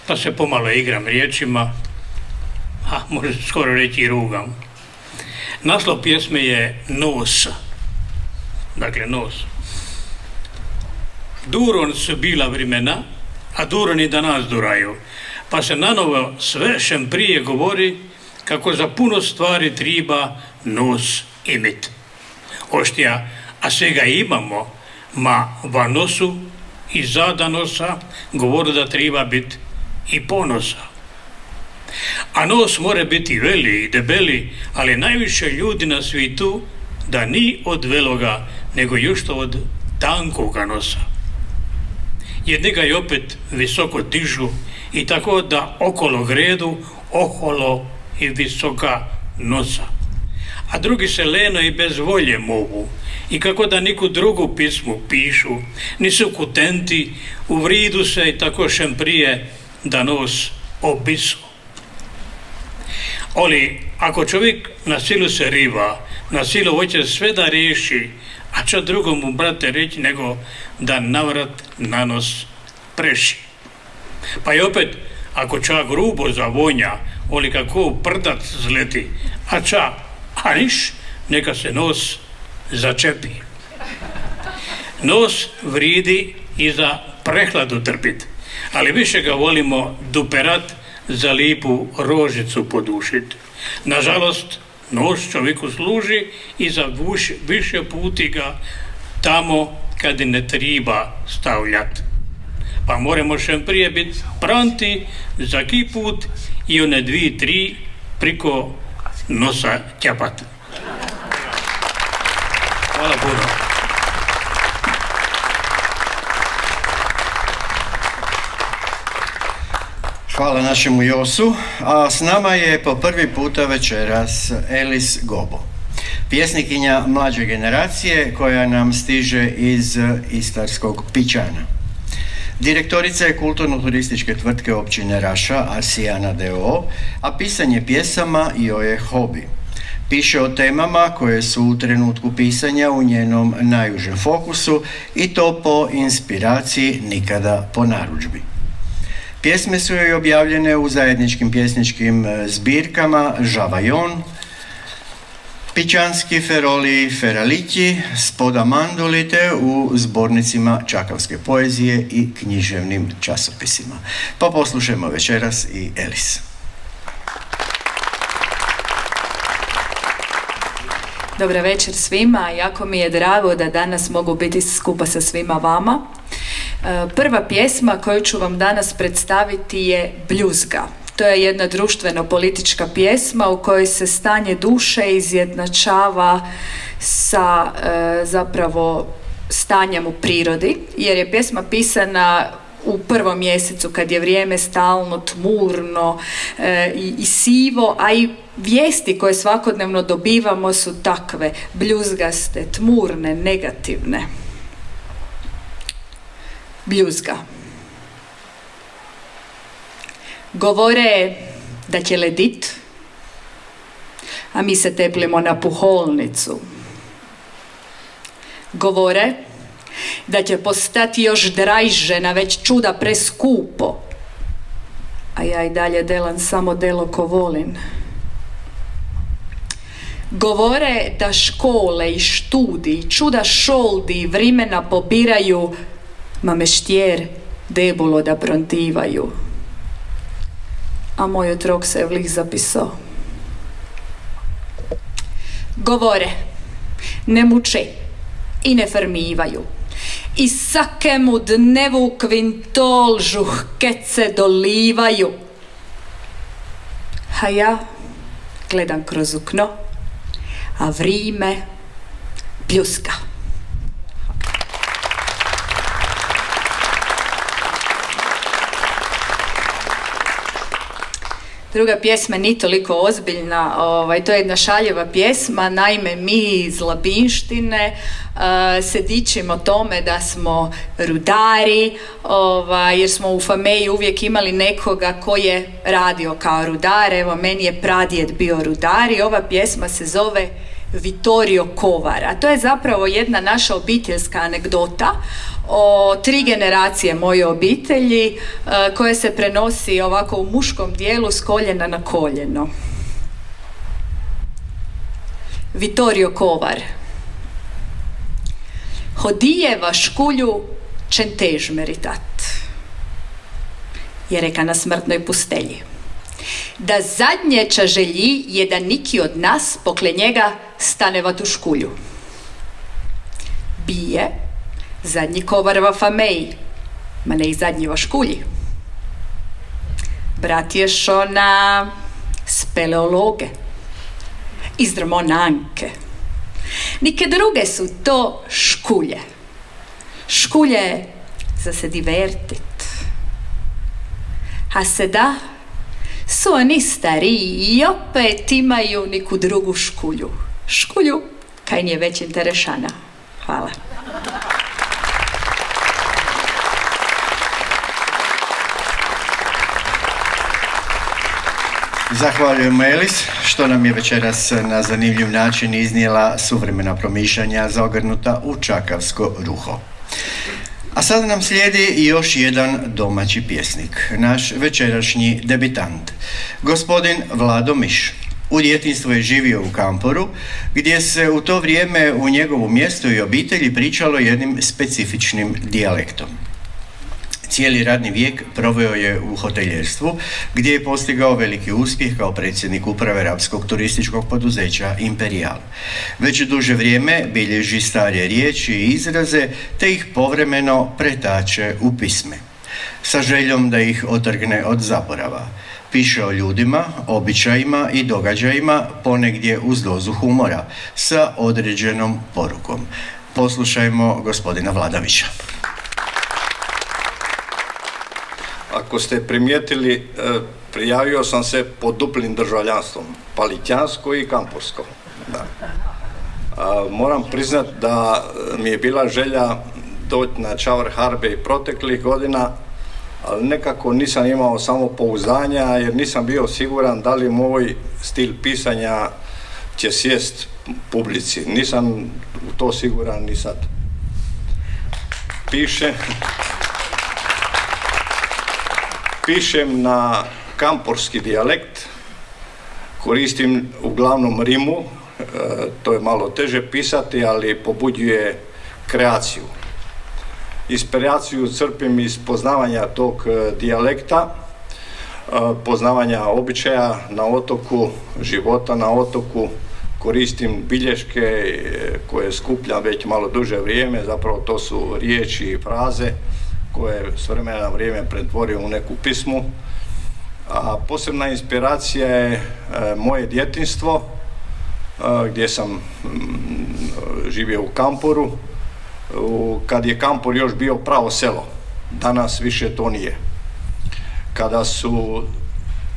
pa se pomalo igram riječima, a može skoro reći i rugam. Naslov pjesme je Nos, dakle nos. Duron su bila vremena, a duron i danas duraju, pa se nanovo sve šem prije govori kako za puno stvari triba nos imit. Oštija, a svega imamo, ma va nosu i zada nosa govori da treba biti i ponosa. A nos more biti veli i debeli, ali najviše ljudi na svijetu da ni od veloga, nego još to od tankoga nosa. Jedni ga i opet visoko dižu i tako da okolo gredu, oholo i visoka nosa. A drugi se leno i bez volje mogu i kako da niku drugu pismu pišu, nisu kutenti, uvridu se i tako šem prije da nos obisu. Ali ako čovjek na silu se riva, na silu hoće sve da riješi, a čo drugomu, brate, reći nego da navrat na nos preši. Pa i opet, ako ča grubo zavonja, oli kako prdac zleti, a ča, a niš, neka se nos začepi. Nos vridi i za prehladu trpit, ali više ga volimo duperat za lipu rožicu podušit. Nažalost, nos čovjeku služi i za više puti ga tamo kad ne triba stavljat. Pa moramo šem prije biti pranti za ki put i one 2-3 priko nosa ćapat. Hvala puno. Hvala našemu Josu, a s nama je po prvi puta večeras Elis Gobo, pjesnikinja mlađe generacije koja nam stiže iz istarskog Pićana. Direktorica je kulturno-turističke tvrtke općine Raša, Asijana d.o.o., a pisanje pjesama joj je hobi. Piše o temama koje su u trenutku pisanja u njenom najužem fokusu i to po inspiraciji, nikada po narudžbi. Pjesme su joj objavljene u zajedničkim pjesničkim zbirkama Žavajon, Pićanski feroli feralići, Spoda manduli te u zbornicima čakavske poezije i književnim časopisima. Pa poslušajmo večeras i Elis. Dobar večer svima, jako mi je drago da danas mogu biti skupa sa svima vama. Prva pjesma koju ću vam danas predstaviti je Bljuzga. To je jedna društveno-politička pjesma u kojoj se stanje duše izjednačava sa zapravo stanjem u prirodi, jer je pjesma pisana u prvom mjesecu kad je vrijeme stalno tmurno i sivo, a i vijesti koje svakodnevno dobivamo su takve, bljuzgaste, tmurne, negativne. Bljuzga. Govore da će ledit, a mi se teplimo na puholnicu. Govore da će postati još drajže na već čuda preskupo, a ja i dalje delam samo delo ko volim. Govore da škole i študi, čuda šoldi vrimena pobiraju, ma meštjer debolo da brontivaju. A moj otrok se je vlih zapisao. Govore, ne muče i ne fermivaju. I sakemu dnevu kvintol žuhkece dolivaju. A ja gledam kroz okno, a vrime pljuska. Druga pjesma nije toliko ozbiljna, to je jedna šaljeva pjesma, naime mi iz Labinštine se dičimo tome da smo rudari, jer smo u familiji uvijek imali nekoga ko je radio kao rudar. Evo, meni je pradjed bio rudar i ova pjesma se zove Vittorio Kovar, a to je zapravo jedna naša obiteljska anegdota o 3 generacije moje obitelji koje se prenosi ovako u muškom dijelu s koljena na koljeno. Vittorio Kovar. Hodijeva škulju čentež meritat, je reka na smrtnoj pustelji. Da zadnje čaželji je da niki od nas pokle njega staneva tu škulju. Bije zadnji kovarva fameji, ma ne i zadnjiva škulji. Brat je šona speleologe, izdromonanke. Nike druge su to škulje. Škulje za se divertit. A seda su oni stariji i opet imaju niku drugu škulju. Škulju kaj nije već interešana. Hvala. Zahvaljujem Elis što nam je večeras na zanimljiv način iznijela suvremena promišljanja zaogrnuta u čakavsko ruho. A sada nam slijedi još jedan domaći pjesnik, naš večerašnji debitant, gospodin Vlado Miš. U djetinjstvu je živio u Kamporu, gdje se u to vrijeme u njegovu mjestu i obitelji pričalo jednim specifičnim dijalektom. Cijeli radni vijek proveo je u hoteljerstvu, gdje je postigao veliki uspjeh kao predsjednik uprave rapskog turističkog poduzeća Imperial. Već duže vrijeme bilježi starije riječi i izraze, te ih povremeno pretače u pisme, sa željom da ih otrgne od zaborava. Piše o ljudima, običajima i događajima, ponegdje uz dozu humora, sa određenom porukom. Poslušajmo gospodina Vladavića. Ako ste primijetili, prijavio sam se pod duplim državljanstvom, palitjansko i kamporsko. Da. Moram priznati da mi je bila želja doći na Čavrh Arbe i proteklih godina, ali nekako nisam imao samopouzdanja jer nisam bio siguran da li moj stil pisanja će sjest publici. Nisam u to siguran ni sad. Pišem na kamporski dijalekt, koristim uglavnom rimu, to je malo teže pisati, ali pobuđuje kreaciju. Inspiraciju crpim iz poznavanja tog dijalekta, poznavanja običaja na otoku, života na otoku, koristim bilješke koje skupljam već malo duže vrijeme, zapravo to su riječi i fraze koje s vremena na vrijeme pretvorio u neku pismu. A posebna inspiracija je moje djetinjstvo, gdje sam živio u Kamporu, kad je Kampor još bio pravo selo. Danas više to nije. Kada su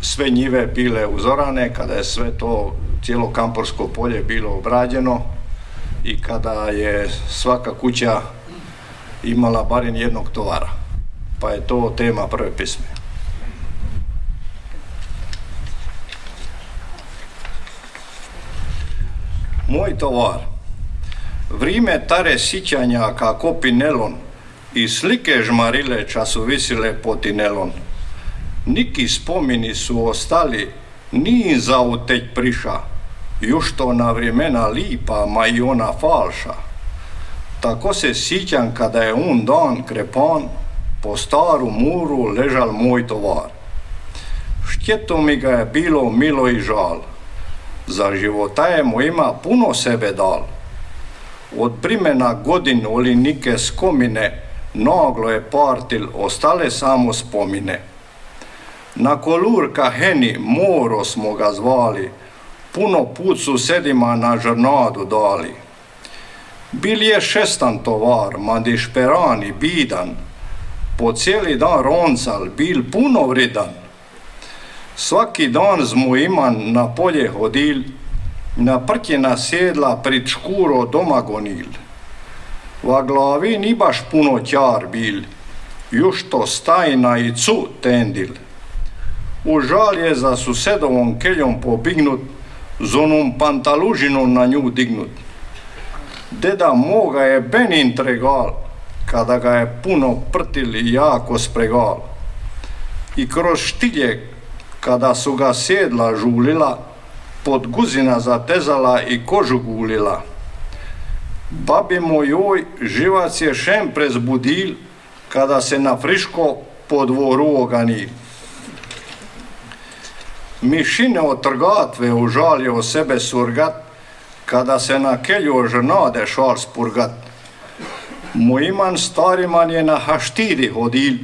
sve njive bile uzorane, kada je sve to, cijelo kamporsko polje bilo obrađeno i kada je svaka kuća imala barem jednog tovara. Pa je to tema prve pisme. Moj tovar. Vrime tare sićanja ka kopi nelon i slike žmarile času visile poti nelon. Niki spomini su ostali, ni za uteć priša, još to na vremena lipa, ma i ona falša. Tako se sjećam kada je un dan krepan, po staru muru ležal moj tovar. Štjeto mi ga je bilo milo i žal, za života je mojima puno sebe dal. Od primjena godin oli nike skomine, naglo je partil, ostale samo spomine. Na kolurka Heni Moro smo ga zvali, puno put su sedima na žrnadu dali. Bil je 6. tovar, mandi šperan i bidan, po cijeli dan roncal, bil puno vridan. Svaki dan smo iman na polje hodil, na prtjena sjedla prid škuro doma gonil. Va glavi ni baš puno tjar bil, još to stajna i cu tendil. Užal je za susedovom keljom pobignut, z onom pantalužinom na nju dignut. Deda moga je Benin tregal, kada ga je puno prtil i jako spregal. I kroz štilje, kada su ga sjedla žulila, pod guzina zatezala i kožu gulila. Babi mojoj živac je šem prezbudil, kada se na friško po dvoru oganil. Mišine od trgatve užalje o sebe surgat, kada se na kelju žrnade šal spurgat. Mojiman stariman je na haštiri hodil,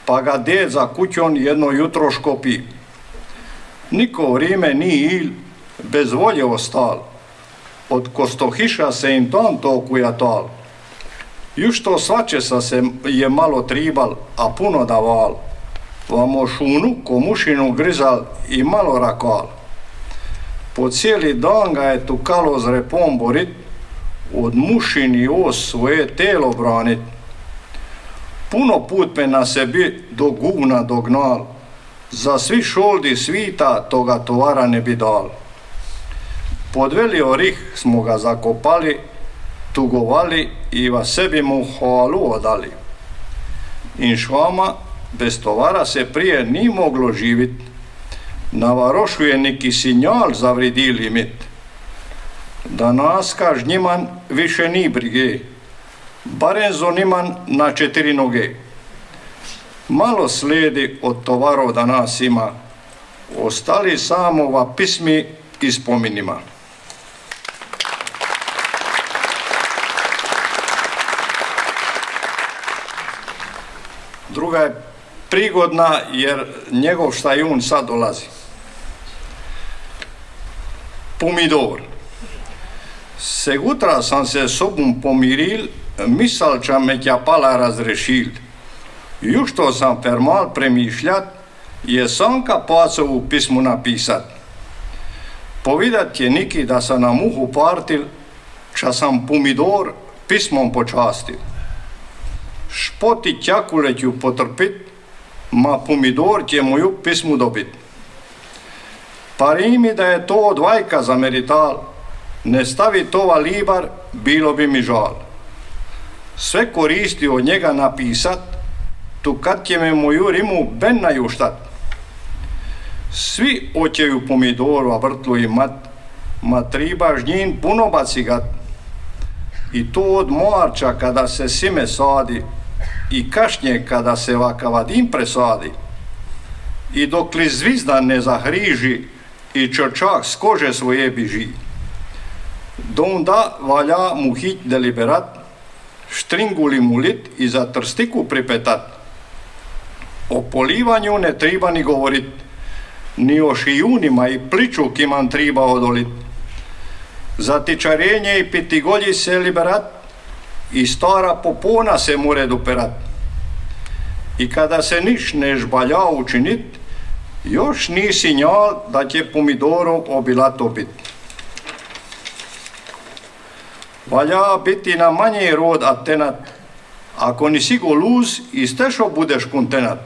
pa ga ded za kućon jedno jutro škopi. Niko vrime ni il, bez volje ostal, od kostohiša se im tam toku jatal. Już to svačesa se je malo tribal, a puno daval. Vamo šunu ko mušinu grizal i malo rakal. Po cijeli dan ga je tukalo z repom borit, od mušini os svoje telo branit. Puno put me na sebi do guvna dognal, za svi šoldi svita toga tovara ne bi dal. Pod veli orih smo ga zakopali, tugovali i va sebi mu hvalu odali. In švama bez tovara se prije ni moglo živit, na varošu je neki sinjal zavridili mit. Danas kažnjiman više ni brige, barem zoniman na 4 noge. Malo slijedi od tovarov danas ima, ostali samo va pismi i spominima. Druga je prigodna jer njegov štajun sad dolazi. Pomidor. Segutra sam se sobom pomiril, misalča me tjapala razrešil. Już to sam fermal premišljat, je Sanka Pacovu pismu napisat. Povidat je Niki da sam na muhu partil, ča sam pomidor pismom počastil. Špoti tjakuleću potrpit, ma pomidor će moju pismu dobit. Pari mi da je to od vajka za merital, ne stavi tova libar, bilo bi mi žal. Sve koristi od njega napisat, tu kad će me moju rimu ben najuštat. Svi oćeju pomidoru, a vrtlu imat, ma triba žnjin puno bacigat. I to od marča kada se sime sadi, i kašnje kada se vakavadim presadi. I dok li zvizda ne zahriži, i črčak s kože svoje biži. Donda valja mu hit deliberat, štringuli mu lit i za trstiku pripetat. O polivanju ne triba ni govorit, ni o šijunima i pliču kiman triba odolit. Za tičarenje i pitigolji se liberat, i stara popona se more duperat. I kada se niš ne žbalja učinit, još ni sinjal da će pomidorov obilat opit. Valja biti na manji rod atenat, ako nisi go luz, istešo budeš kontenat.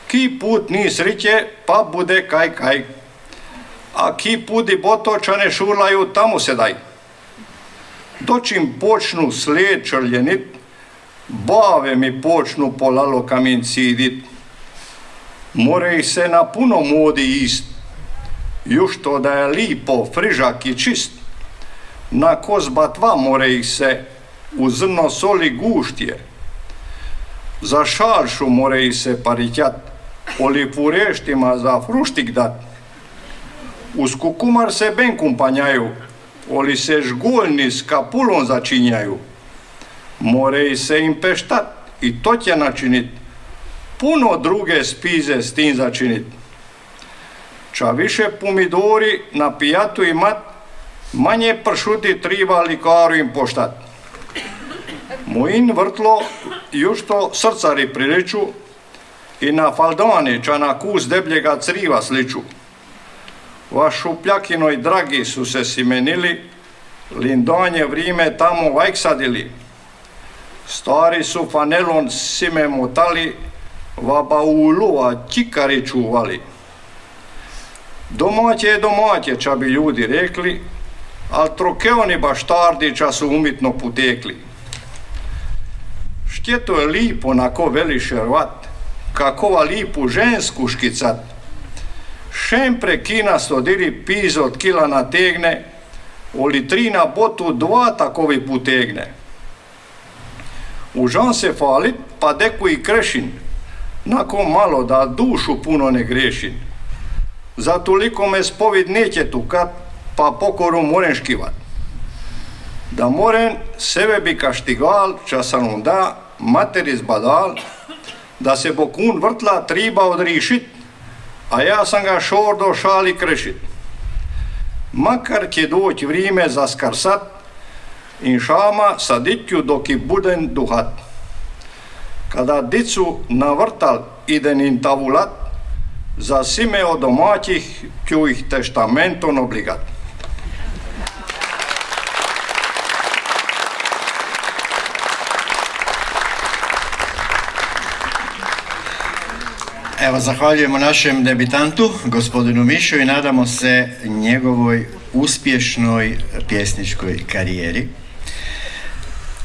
Ki put ni sriće, pa bude kaj. A ki pudi botoča ne šurlaju, tamo sedaj. Dočim počnu sled črljenit, bave mi počnu polalo kamen cidit. More ih se na puno modi ist, jušto da je lipo, frižak i čist, na kozbatva more ih se u zrno soli guštje, za šaršu more ih se parićat, oli pureštima za fruštik dat, uz kukumar se benkum panjaju, oli se žguljni s kapulom začinjaju, more ih se im peštat i to će načinit, puno druge spize s tim začinit. Ča više pomidori na pijatu imat, manje pršuti triba likaru im poštat. Mojin vrtlo jušto srcari priliču i na faldani ča na kus debljega criva sliču. Vaš šupljakinoj dragi su se simenili, lindanje vrime tamo vajksadili. Stari su fanelon sime motali, vaba ulova čikari čuvali. Domaće je domaće, ča bi ljudi rekli, al trokeoni baštardi ča su umjetno putekli. Štjeto je lipo nako veli šervat, kakova lipu žensku škicat. Šempre kina stodiri piz od kila nategne, oli 3 na botu 2 takovi putegne. Užan se falit, pa deku i krešin, nako malo da dušu puno ne grešin. Za toliko me spovid neće tukat, pa pokoru moren škivat. Da moren sebe bi kaštigal, ča sam onda materi zbadal, da se bokun vrtla triba odrišit, a ja sam ga šordo šali krešit. Makar će doći vrime za skarsat, in šama sa ditju dok i budem duhat. Kada dicu na vrtal idem in tavulat, za sime od domaćih ću ih testamenton obligat. Evo, zahvaljujemo našem debitantu, gospodinu Mišu, i nadamo se njegovoj uspješnoj pjesničkoj karijeri.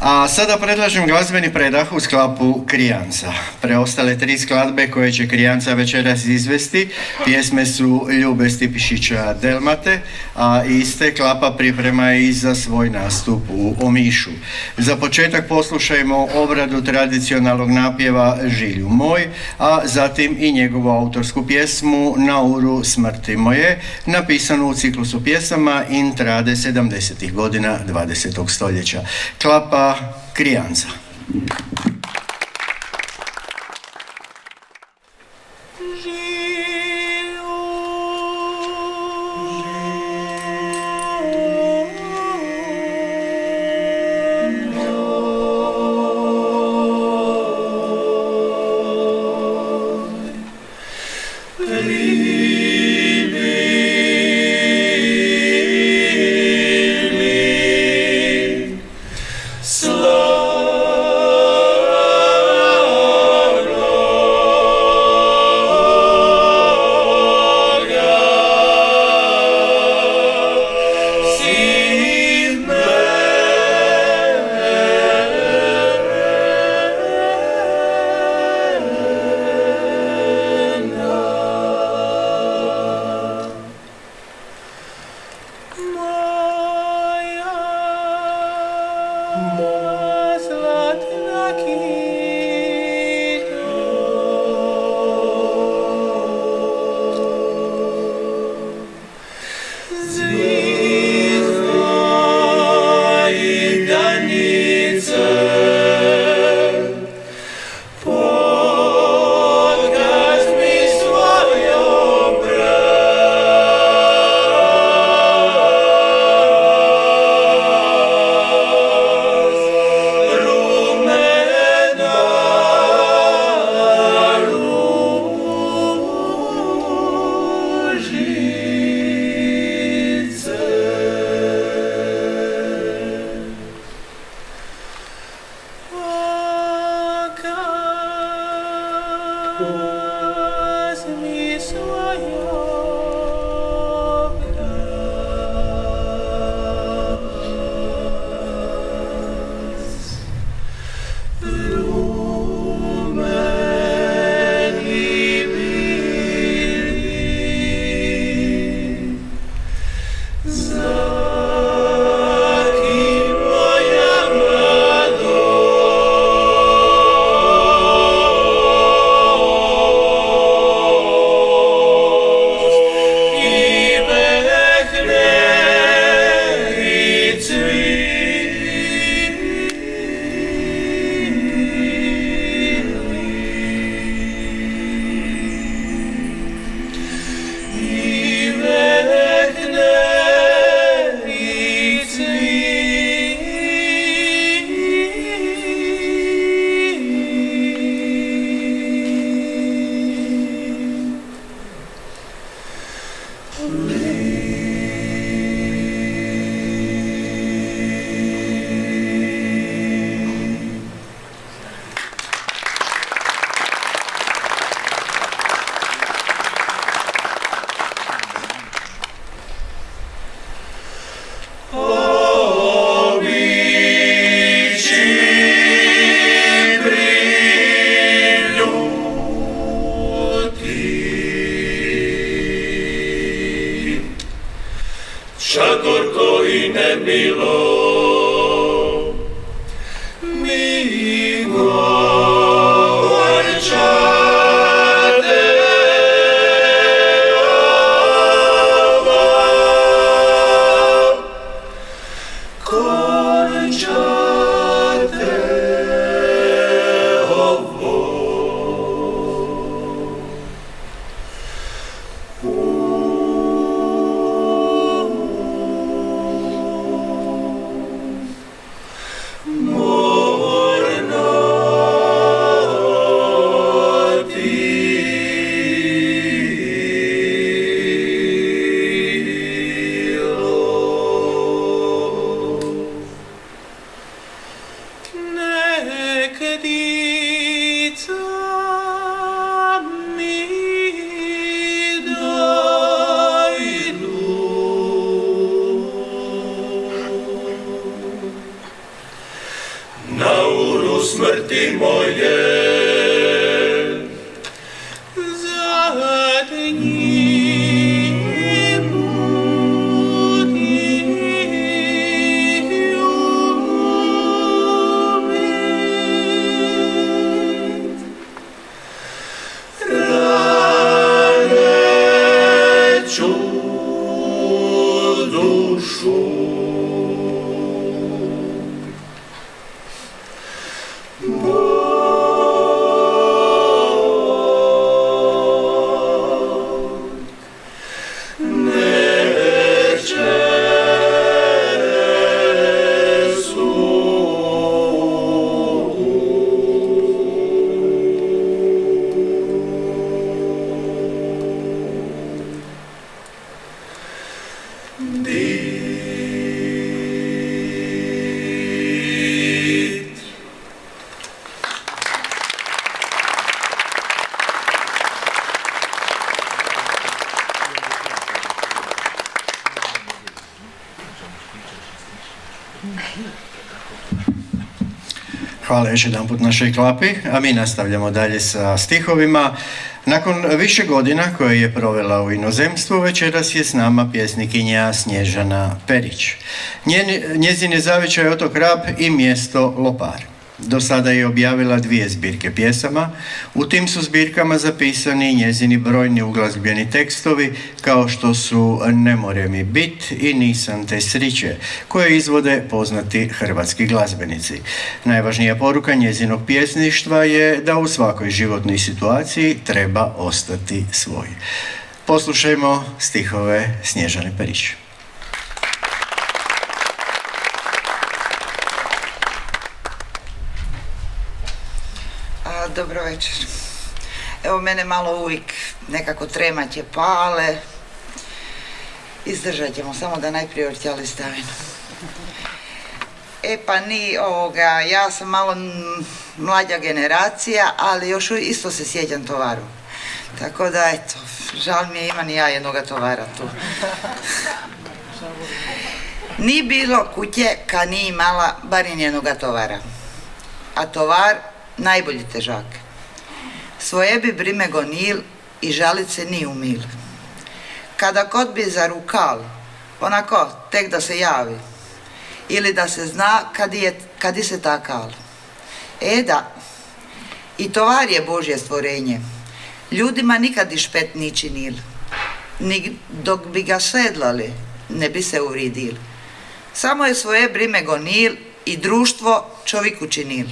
A sada predlažem glazbeni predah u sklopu Krijanca. Preostale 3 skladbe koje će Krijanca večeras izvesti, pjesme su Ljube Stipišića Delmate, a iste Klapa priprema i za svoj nastup u Omišu. Za početak poslušajmo obradu tradicionalnog napjeva Žilju moj, a zatim i njegovu autorsku pjesmu Na uru smrti moje, napisanu u ciklusu pjesama Intrade 70. godina 20. stoljeća. Klapa Krijanca. Rumeno na uru smrti moje. Hvala još jedan put našoj klapi, a mi nastavljamo dalje sa stihovima. Nakon više godina koje je provela u inozemstvu, večeras je s nama pjesnikinja Snježana Perić. Njezin je zavičaj otok Rab i mjesto Lopar. Do sada je objavila 2 zbirke pjesama. U tim su zbirkama zapisani njezini brojni uglazbljeni tekstovi kao što su Ne more mi bit i Nisam te sriće, koje izvode poznati hrvatski glazbenici. Najvažnija poruka njezinog pjesništva je da u svakoj životnoj situaciji treba ostati svoj. Poslušajmo stihove Snježane Perić. Dobro večer. Evo, mene malo uvijek nekako tremanje pale. Izdržat ćemo, samo da najprije ortjali stavim. Pa ni ovoga, ja sam malo mlađa generacija, ali još isto se sjećam tovaru. Tako da, eto, žal mi je, imam i ja jednoga tovara tu. Ni bilo kuće ka ni imala bar jednoga tovara. A tovar najbolji težak. Svoje bi brime gonil i žalit se ni umil. Kada kod bi za rukal, onako, tek da se javi. Ili da se zna kad se takal. Da, i tovar je Božje stvorenje. Ljudima nikad i špet ni činil. Ni dok bi ga sedlali, ne bi se uvridil. Samo je svoje brime gonil i društvo čovjeku činil.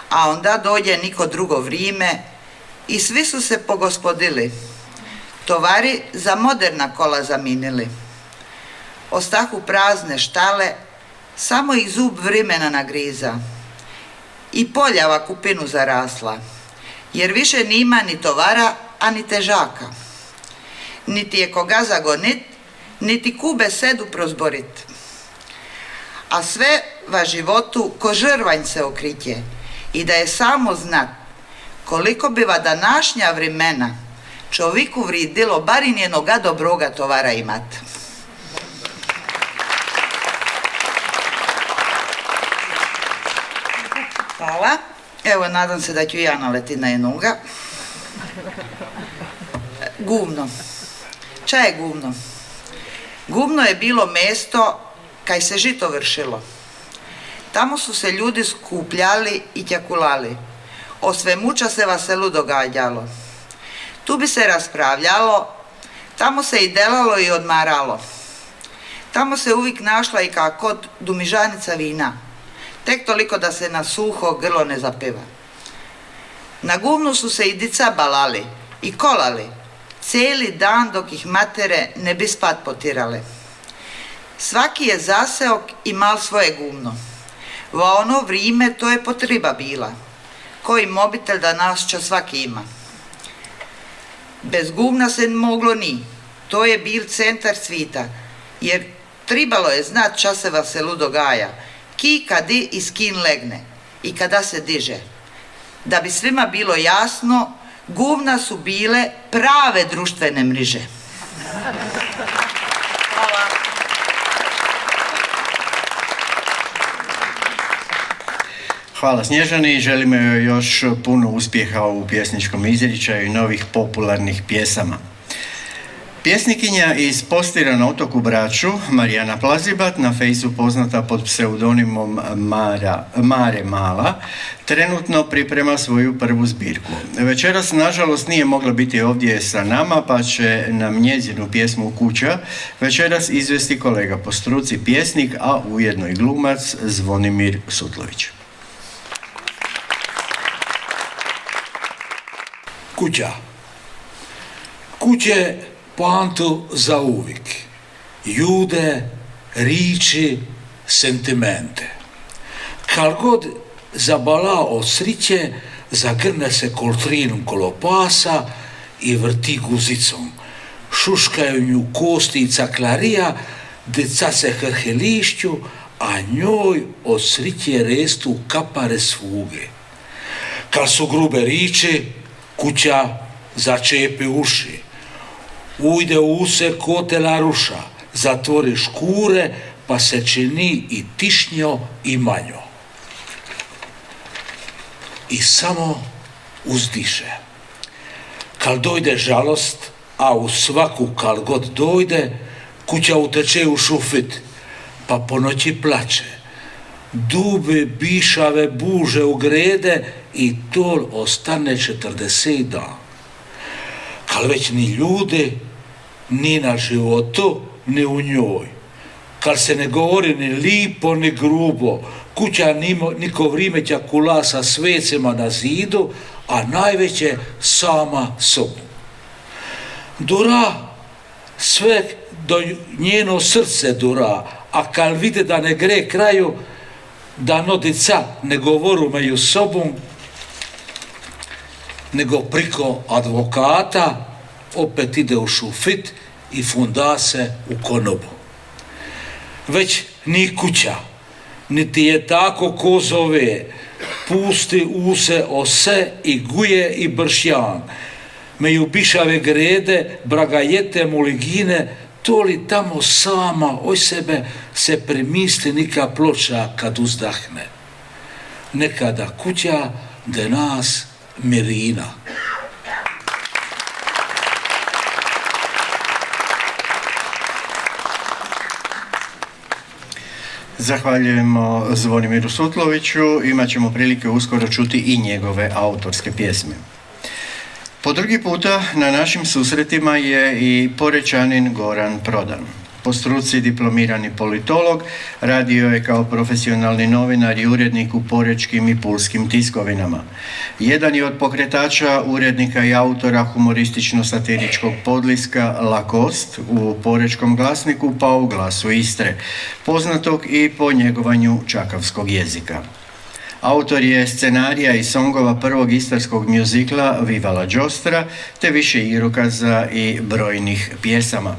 A onda dođe niko drugo vrime i svi su se pogospodili. Tovari za moderna kola zaminili. Ostahu prazne štale, samo ih zub vrimena nagriza. I poljava kupinu zarasla, jer više nima ni tovara, a ni težaka. Niti je koga zagonit, niti kube sedu prozborit. A sve va životu ko žrvanj se okriće. I da je samo znat koliko biva današnja vremena čovjeku vridilo bar i njenoga dobroga tovara imat. Hvala. Evo, nadam se da ću ja naleti na jednoga. Guvno. Ča je guvno? Guvno je bilo mesto kaj se žito vršilo. Tamo su se ljudi skupljali i tjakulali. O svemuča se vaselu događalo. Tu bi se raspravljalo, tamo se i delalo i odmaralo. Tamo se uvijek našla i kod dumižanica vina. Tek toliko da se na suho grlo ne zapeva. Na guvnu su se i dica balali i kolali. Cijeli dan dok ih matere ne bi spat potirale. Svaki je zaseok i mal svoje guvno. Va ono vrime to je potriba bila. Koji mobitel danas čo svaki ima. Bez guvna se moglo ni. To je bil centar svita. Jer tribalo je znat ča se vaselu dogaja. Ki kadi i s kin legne. I kada se diže. Da bi svima bilo jasno, guvna su bile prave društvene mriže. Hvala Snježani i želimo joj još puno uspjeha u pjesničkom izričaju i novih popularnih pjesama. Pjesnikinja iz Postira na otoku Braču, Marijana Plazibat, na fejsu poznata pod pseudonimom Mare Mala, trenutno priprema svoju prvu zbirku. Večeras, nažalost, nije mogla biti ovdje sa nama, pa će nam njezinu pjesmu Kuća večeras izvesti kolega po struci, pjesnik, a ujedno i glumac Zvonimir Sutlović. Kuća. Kuće poantu za uvijek. Jude, riči, sentimente. Kal god zabala od sriće, zagrne se koltrinom kolo pasa i vrti guzicom. Šuškaju nju kosti i caklarija, deca se hrhelišću, a njoj od sriće restu kapare svuge. Kal su grube riči, kuća začepi uši. Ujde u se kotela ruša, zatvori škure, pa se čini i tišnjo i manjo. I samo uzdiše. Kal dojde žalost, a u svaku kal god dojde, kuća uteče u šufit, pa po noći plače. Dube, bišave, buže u grede i tol ostane 40 dana. Kal već ni ljude, ni na životu, ni u njoj. Kal se ne govori ni lipo, ni grubo, kuća niko vrimeća kula sa svecima na zidu, a najveće sama sobu. Dura, sve do njeno srce dura, a kal vide da ne gre kraju, da nodica ne govoru među sobom, nego priko advokata opet ide u šufit i funda se u konobu. Već ni kuća, niti je tako ko zove, pusti use ose i guje i bršjan. Meju bišave grede, bragajete muligine, to li tamo sama oj sebe se premisli nika ploča kad uzdahne. Nekada kuća de nas mirina. Zahvaljujemo Zvonimiru Sutloviću, imat ćemo prilike uskoro čuti i njegove autorske pjesme. Po drugi puta na našim susretima je i Porečanin Goran Prodan. Po struci diplomirani politolog, radio je kao profesionalni novinar i urednik u porečkim i pulskim tiskovinama. Jedan je od pokretača, urednika i autora humoristično-satiričkog podliska Lakost u porečkom glasniku pa u Glasu Istre, poznatog i po njegovanju čakavskog jezika. Autor je scenarija i songova prvog istarskog mjuzikla Vivala Đostra, te više igrokaza i brojnih pjesama.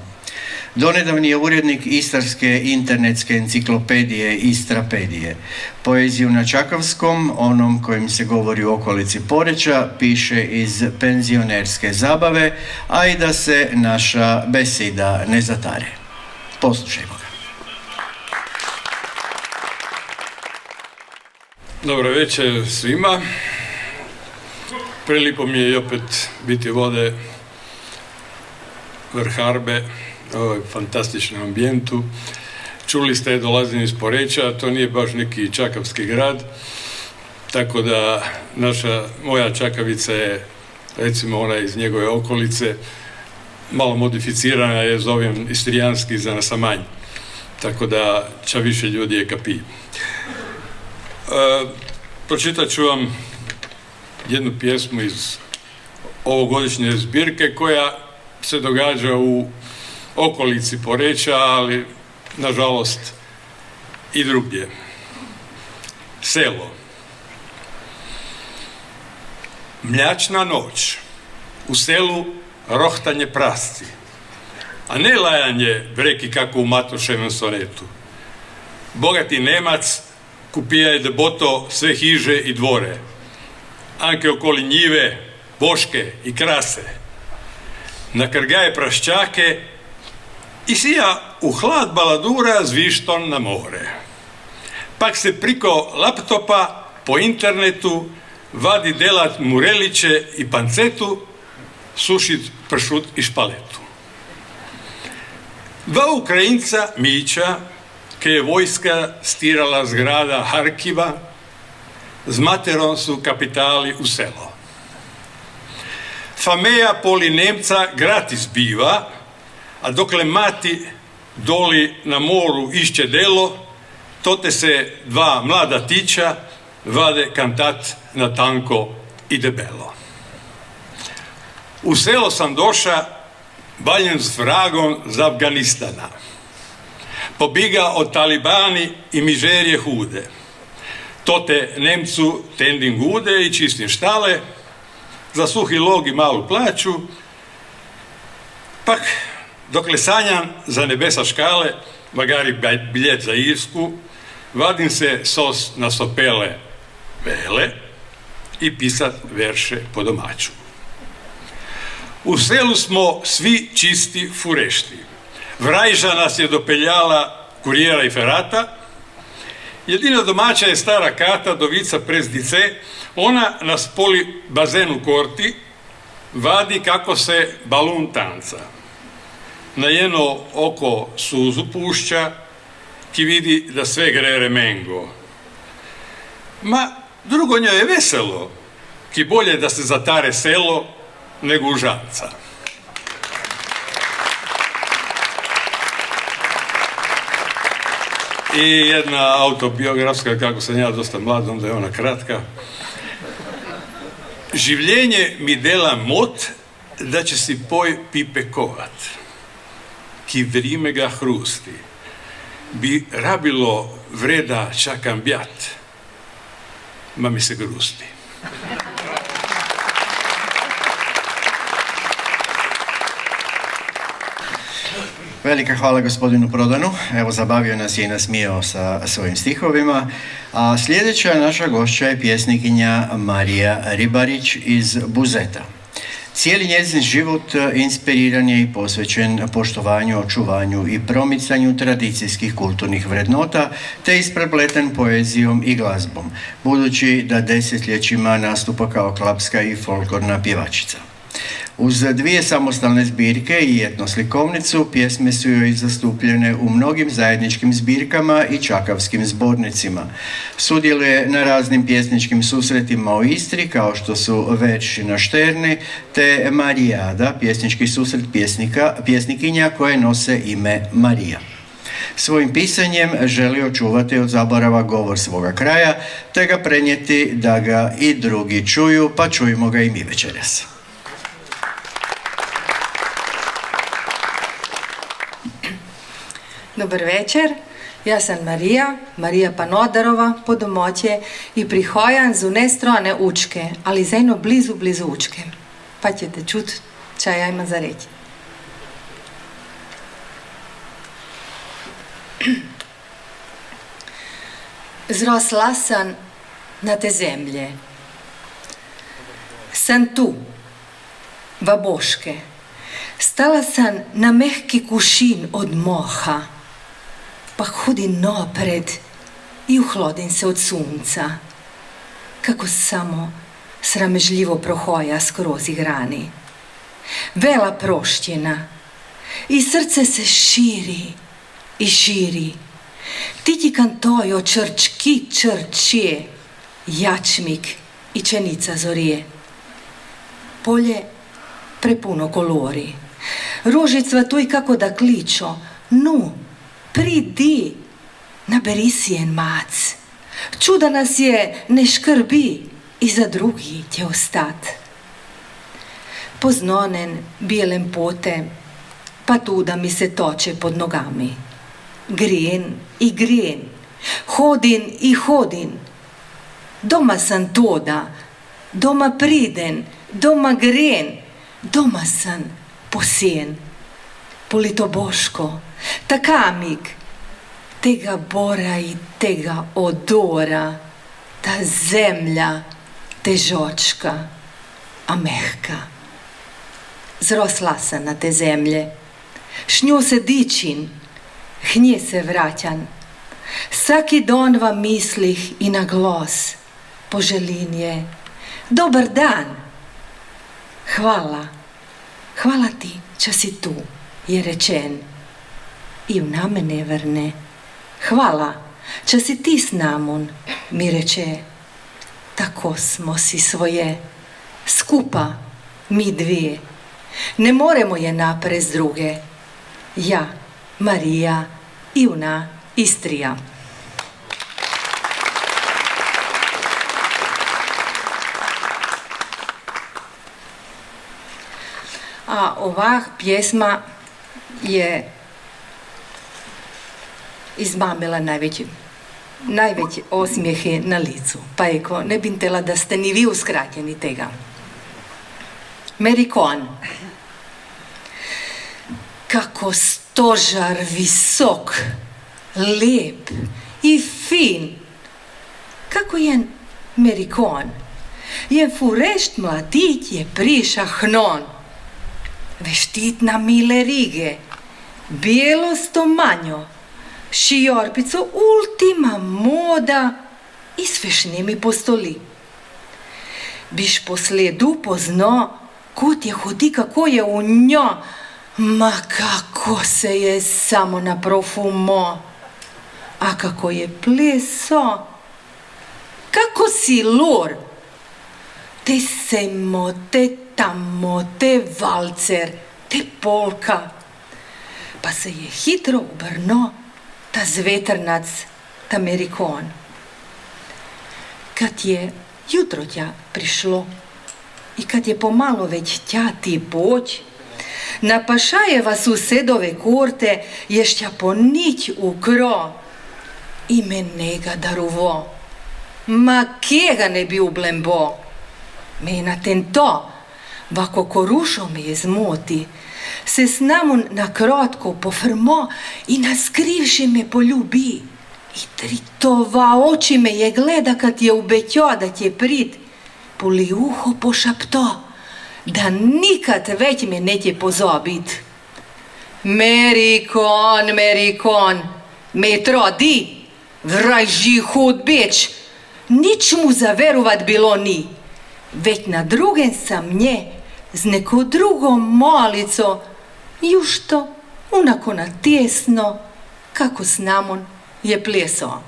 Donedavni je urednik istarske internetske enciklopedije Istrapedije. Poeziju na čakavskom, onom kojim se govori u okolici Poreča, piše iz penzionerske zabave, a i da se naša beseda ne zatare. Poslušajmo ga. Dobro večer svima. Prilipo mi je i opet biti vode vrh Arbe, u ovoj fantastičnom ambijentu. Čuli ste, dolazim iz Poreča, to nije baš neki čakavski grad, tako da moja Čakavica je, recimo ona iz njegove okolice, malo modificirana je, zovem istrijanski za nasamanj, tako da ča više ljudi je kapiji. Pročitat ću vam jednu pjesmu iz ovogodišnje zbirke koja se događa u okolici Poreča, ali nažalost i drugdje. Selo. Mljačna noć. U selu rohtanje prasci, a ne lajanje breki kako u Matoševom sonetu. Bogati Nemac kupija je deboto sve hiže i dvore, anke okoli njive, boške i krase. Nakrgaje praščake i sija u hlad baladura zvišton na more. Pak se priko laptopa po internetu, vadi delat mureliće i pancetu, sušit pršut i špaletu. Dva Ukrajinca, Mića, ke je vojska stirala z grada Harkiva, z materom su kapitali u selo. Fameja poli Nemca gratis biva, a dokle mati doli na moru išće delo, tote se dva mlada tića vade kantat na tanko i debelo. U selo sam doša baljen s vragom z Afganistana. Pobiga od talibani i mižerije hude. Tote Nemcu tendin gude i čistim štale, za suhi log i malu plaću, pak dokle sanjam za nebesa škale, vagari biljet za Irsku, vadim se sos na sopele vele i pisat verše po domaću. U selu smo svi čisti furešti. Vrajža nas je dopeljala kurijera i ferata. Jedina domaća je stara Kata, dovica prezdice. Ona nas poli bazenu korti, vadi kako se balun tanca. Na jedno oko suzu pušća, ki vidi da sve gre remengo. Ma, drugo njoj je veselo, ki bolje da se zatare selo nego užanca. I jedna autobiografska, kako sam ja dosta mlad, onda je ona kratka. Življenje mi dela mot, da će si poj pipekovat, ki vrime ga hrusti, bi rabilo vreda čakam bjat, ma mi se grusti. Velika hvala gospodinu Prodanu, evo zabavio nas je i nasmijao sa svojim stihovima. A sljedeća naša gošća je pjesnikinja Marija Ribarić iz Buzeta. Cijeli njezin život inspiriran je i posvećen poštovanju, očuvanju i promicanju tradicijskih kulturnih vrednota, te isprepleten poezijom i glazbom, budući da desetljećima nastupa kao klapska i folklorna pjevačica. Uz dvije samostalne zbirke i etnoslikovnicu, pjesme su joj zastupljene u mnogim zajedničkim zbirkama i čakavskim zbornicima. Sudjeluje na raznim pjesničkim susretima u Istri, kao što su Verši na Šterni, te Marijada, pjesnički susret pjesnikinja koje nose ime Marija. Svojim pisanjem želi očuvati od zaborava govor svoga kraja, te ga prenijeti da ga i drugi čuju, pa čujemo ga i mi večeras. Dobar večer, ja sam Marija Panodarova po domoće i prihojam z nestrone učke, ali za jedno blizu učke. Pa ćete čut ča ja imam za reći. Zrosla sam na te zemlje. Sam tu, vaboške. Stala sam na mehki kušin od moha, pa hodim napred i uhlodim se od sunca, kako samo sramežljivo prohoja skroz igrani. Vela prošćena i srce se širi i širi. Ti kantojo črčki črčije, jačmik i čenica zorije. Polje prepuno kolori. Roži cvatuj kako da kličo. Nu, pridi, naberi si en mac. Čuda nas je, ne škrbi i za drugi će ostat. Poznonen bijelem pote, pa tu da mi se toče pod nogami. Grin i grin, hodin i hodin. Doma sam toda, doma priden, doma gren, doma sam posjen. Politoboško, takamik, tega bora i tega odora, ta zemlja težočka, a mehka. Zrosla sam na te zemlje, šnjo se dičin, hnje se vraćan. Svaki don vam mislih i na glas, poželinje, dobar dan. Hvala ti, ča si tu, je rečen. I v name ne vrne. Hvala, ča si ti s namon, mi reče. Tako smo si svoje, skupa, mi dve. Ne moremo je naprez druge. Ja, Marija, Ivna, Istrija. A ova pjesma je izmamila najveći osmijehe na licu. Pa eko, ne bih htjela da ste ni vi uskratjeni tega. Merikon. Kako stožar visok, lep i fin. Kako je Merikon? Je furešt mladić je prišahnon. Veštit na mile rige, bijelo stomanjo, šijorpico ultima moda i svešnimi postoli. Biš posledu pozno, kut je hodi kako je u njo, ma kako se je samo na profumo, a kako je pleso, kako si lor, te semo, te tamo, te valcer, te polka. Pa se je hitro obrno ta zvetrnac, ta Merikon. Kad je jutro tja prišlo i kad je pomalo već tjati poć, na pašajeva susedove kurte ješća ponić u kro i me nega daruvo. Ma kega ne bi ublembo. Me na tento, vako korušo me je zmoti, se s namun na krotko pofrmo i naskrivši me poljubi. I tritova oči me je gleda kad je ubećo da će prid, poli uho pošapto, da nikad već me neće pozobit. Merikon, Merikon, metro di, vraži hud bić, nič mu zaverovat bilo ni. Već na drugem sam nje z neko drugom malico, jušto unako na tjesno, kako s namon je pleso.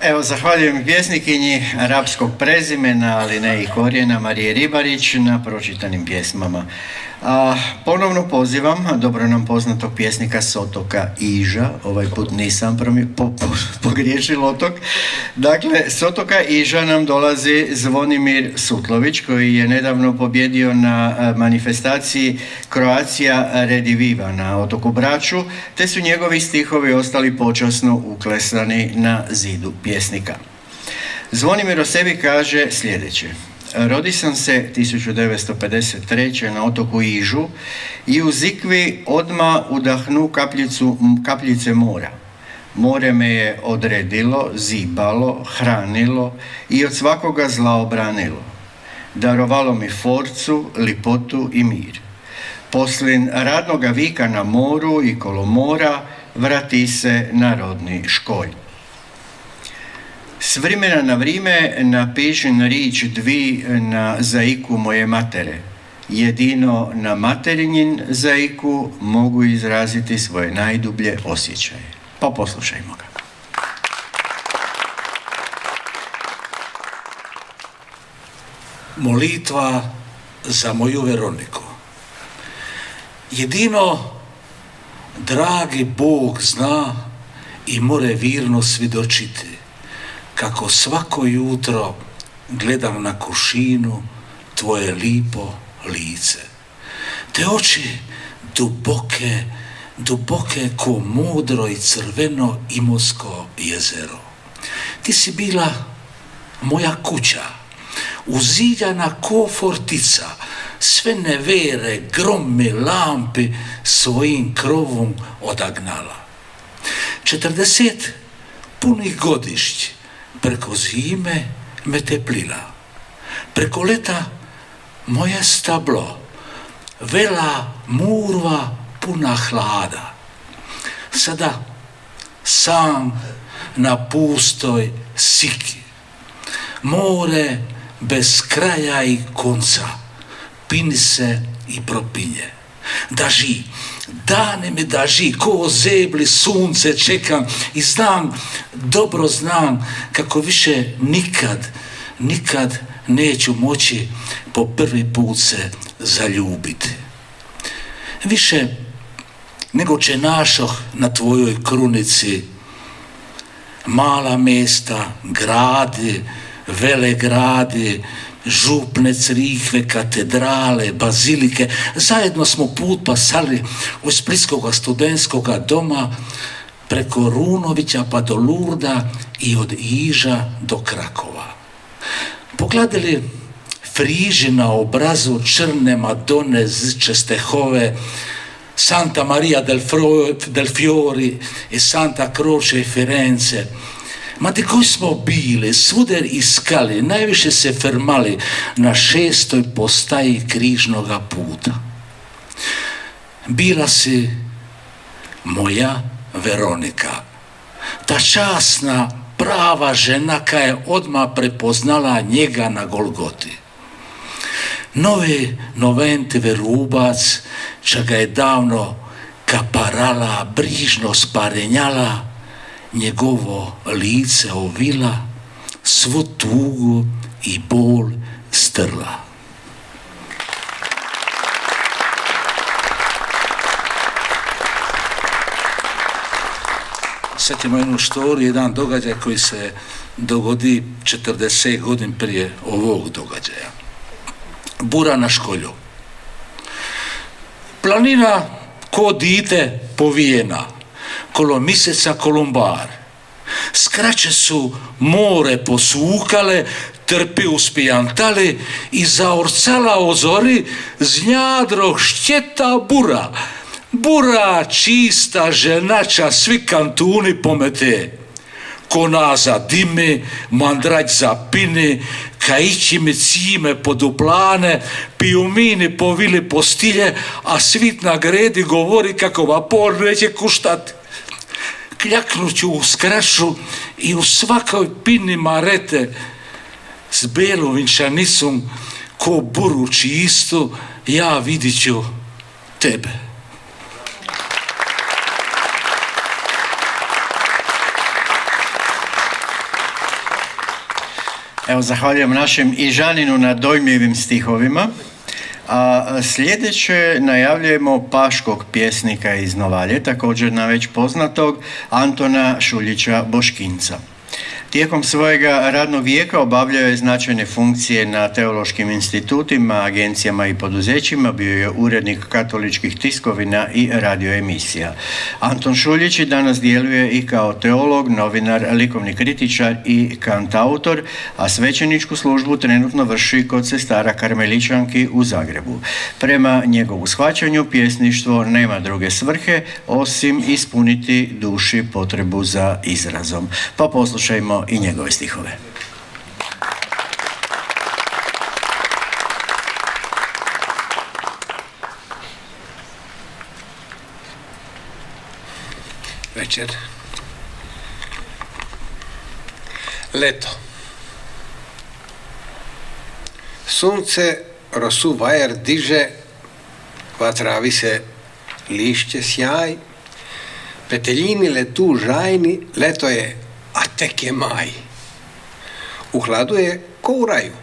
Evo, zahvaljujem pjesnikinji arapskog prezimena, ali ne i korijena, Marije Ribarić na pročitanim pjesmama. Ponovno pozivam dobro nam poznatog pjesnika s otoka Iža, ovaj put nisam pogriješil otok. Dakle, s otoka Iža nam dolazi Zvonimir Sutlović, koji je nedavno pobjedio na manifestaciji Croatia Rediviva na otoku Braču, te su njegovi stihovi ostali počasno uklesani na zidu pjesnika. Zvonimir o sebi kaže sljedeće. Rodi sam se 1953. na otoku Ižu i u Zikvi odmah udahnu kapljice mora. More me je odredilo, zibalo, hranilo i od svakoga zla obranilo. Darovalo mi forcu, lipotu i mir. Poslin radnoga vika na moru i kolo mora vrati se na rodni školj. S vremena na vrime napišem rič dvi na zaiku moje matere. Jedino na materinjin zaiku mogu izraziti svoje najdublje osjećaje. Pa poslušajmo ga. Molitva za moju Veroniku. Jedino dragi Bog zna i more virno svjedočiti kako svako jutro gledam na kušinu tvoje lipo lice. Te oči duboke, duboke ko modro i crveno Imotsko jezero. Ti si bila moja kuća, uziljana ko fortica, sve nevere, grome, lampi svojim krovom odagnala. 40 punih godišć preko zime me teplila. Preko leta moje stablo, vela murva puna hlada. Sada sam na pustoj siki. More bez kraja i konca. Pini se i propinje. Daži, dane me daži, ko zebli sunce čekam i znam, dobro znam kako više nikad neću moći po prvi put se zaljubiti. Više nego će našoh na tvojoj krunici mala mesta, gradi, velegradi, župne crikve, katedrale, bazilike. Zajedno smo put pasali od Splitskog studentskog doma preko Runovića pa do Lurda i od Iža do Krakova. Pogledali friži na obrazu črne Madone zčeste hove, Santa Maria del Fiori i Santa Croce i Firenze. Ma di koji smo bili, svuder iskali, najviše se fermali na 6. postaji križnoga puta. Bila si moja Veronika, ta časna, prava žena koja je odmah prepoznala njega na Golgoti. Novi noventi verubac, ča ga je davno kaparala, brižno sparenjala, njegovo lice ovila, svu tugu i bol strla. Sjetimo jednu štoriju, jedan događaj koji se dogodi 40 godina prije ovog događaja. Bura na školju. Planina ko dite povijena, kolo mjeseca kolumbar. Skraće su more posukale, trpi uspijantali i zaorcala ozori znjadro štjeta bura. Bura čista ženača, svi kantuni pomete. Konaza dimi, mandrać zapini, kaići mi cime poduplane, pijumini povili postilje, a svit na gredi govori kako vapor neće kuštati. Kljaknuću u skrašu i u svakoj pini marete s belom vinčanicom ko buru čistu ja vidit ću tebe. Evo, zahvaljujem našem Ižaninu na dojmljivim stihovima. A sljedeće najavljujemo paškog pjesnika iz Novalje, također na već poznatog Antona Šuljića Boškinca. Tijekom svojega radnog vijeka obavljao je značajne funkcije na teološkim institutima, agencijama i poduzećima, bio je urednik katoličkih tiskovina i radioemisija. Anton Šuljić danas djeluje i kao teolog, novinar, likovni kritičar i kantautor, a svećeničku službu trenutno vrši kod sestara Karmeličanki u Zagrebu. Prema njegovu shvaćanju pjesništvo nema druge svrhe osim ispuniti duši potrebu za izrazom. Pa poslušajmo i njegove stihove. Večer. Leto. Sunce rosu vajer diže, vatra vise lišće sjaj, peteljini letu žajni, leto je, a tek je maj. U hladu je ko u raju.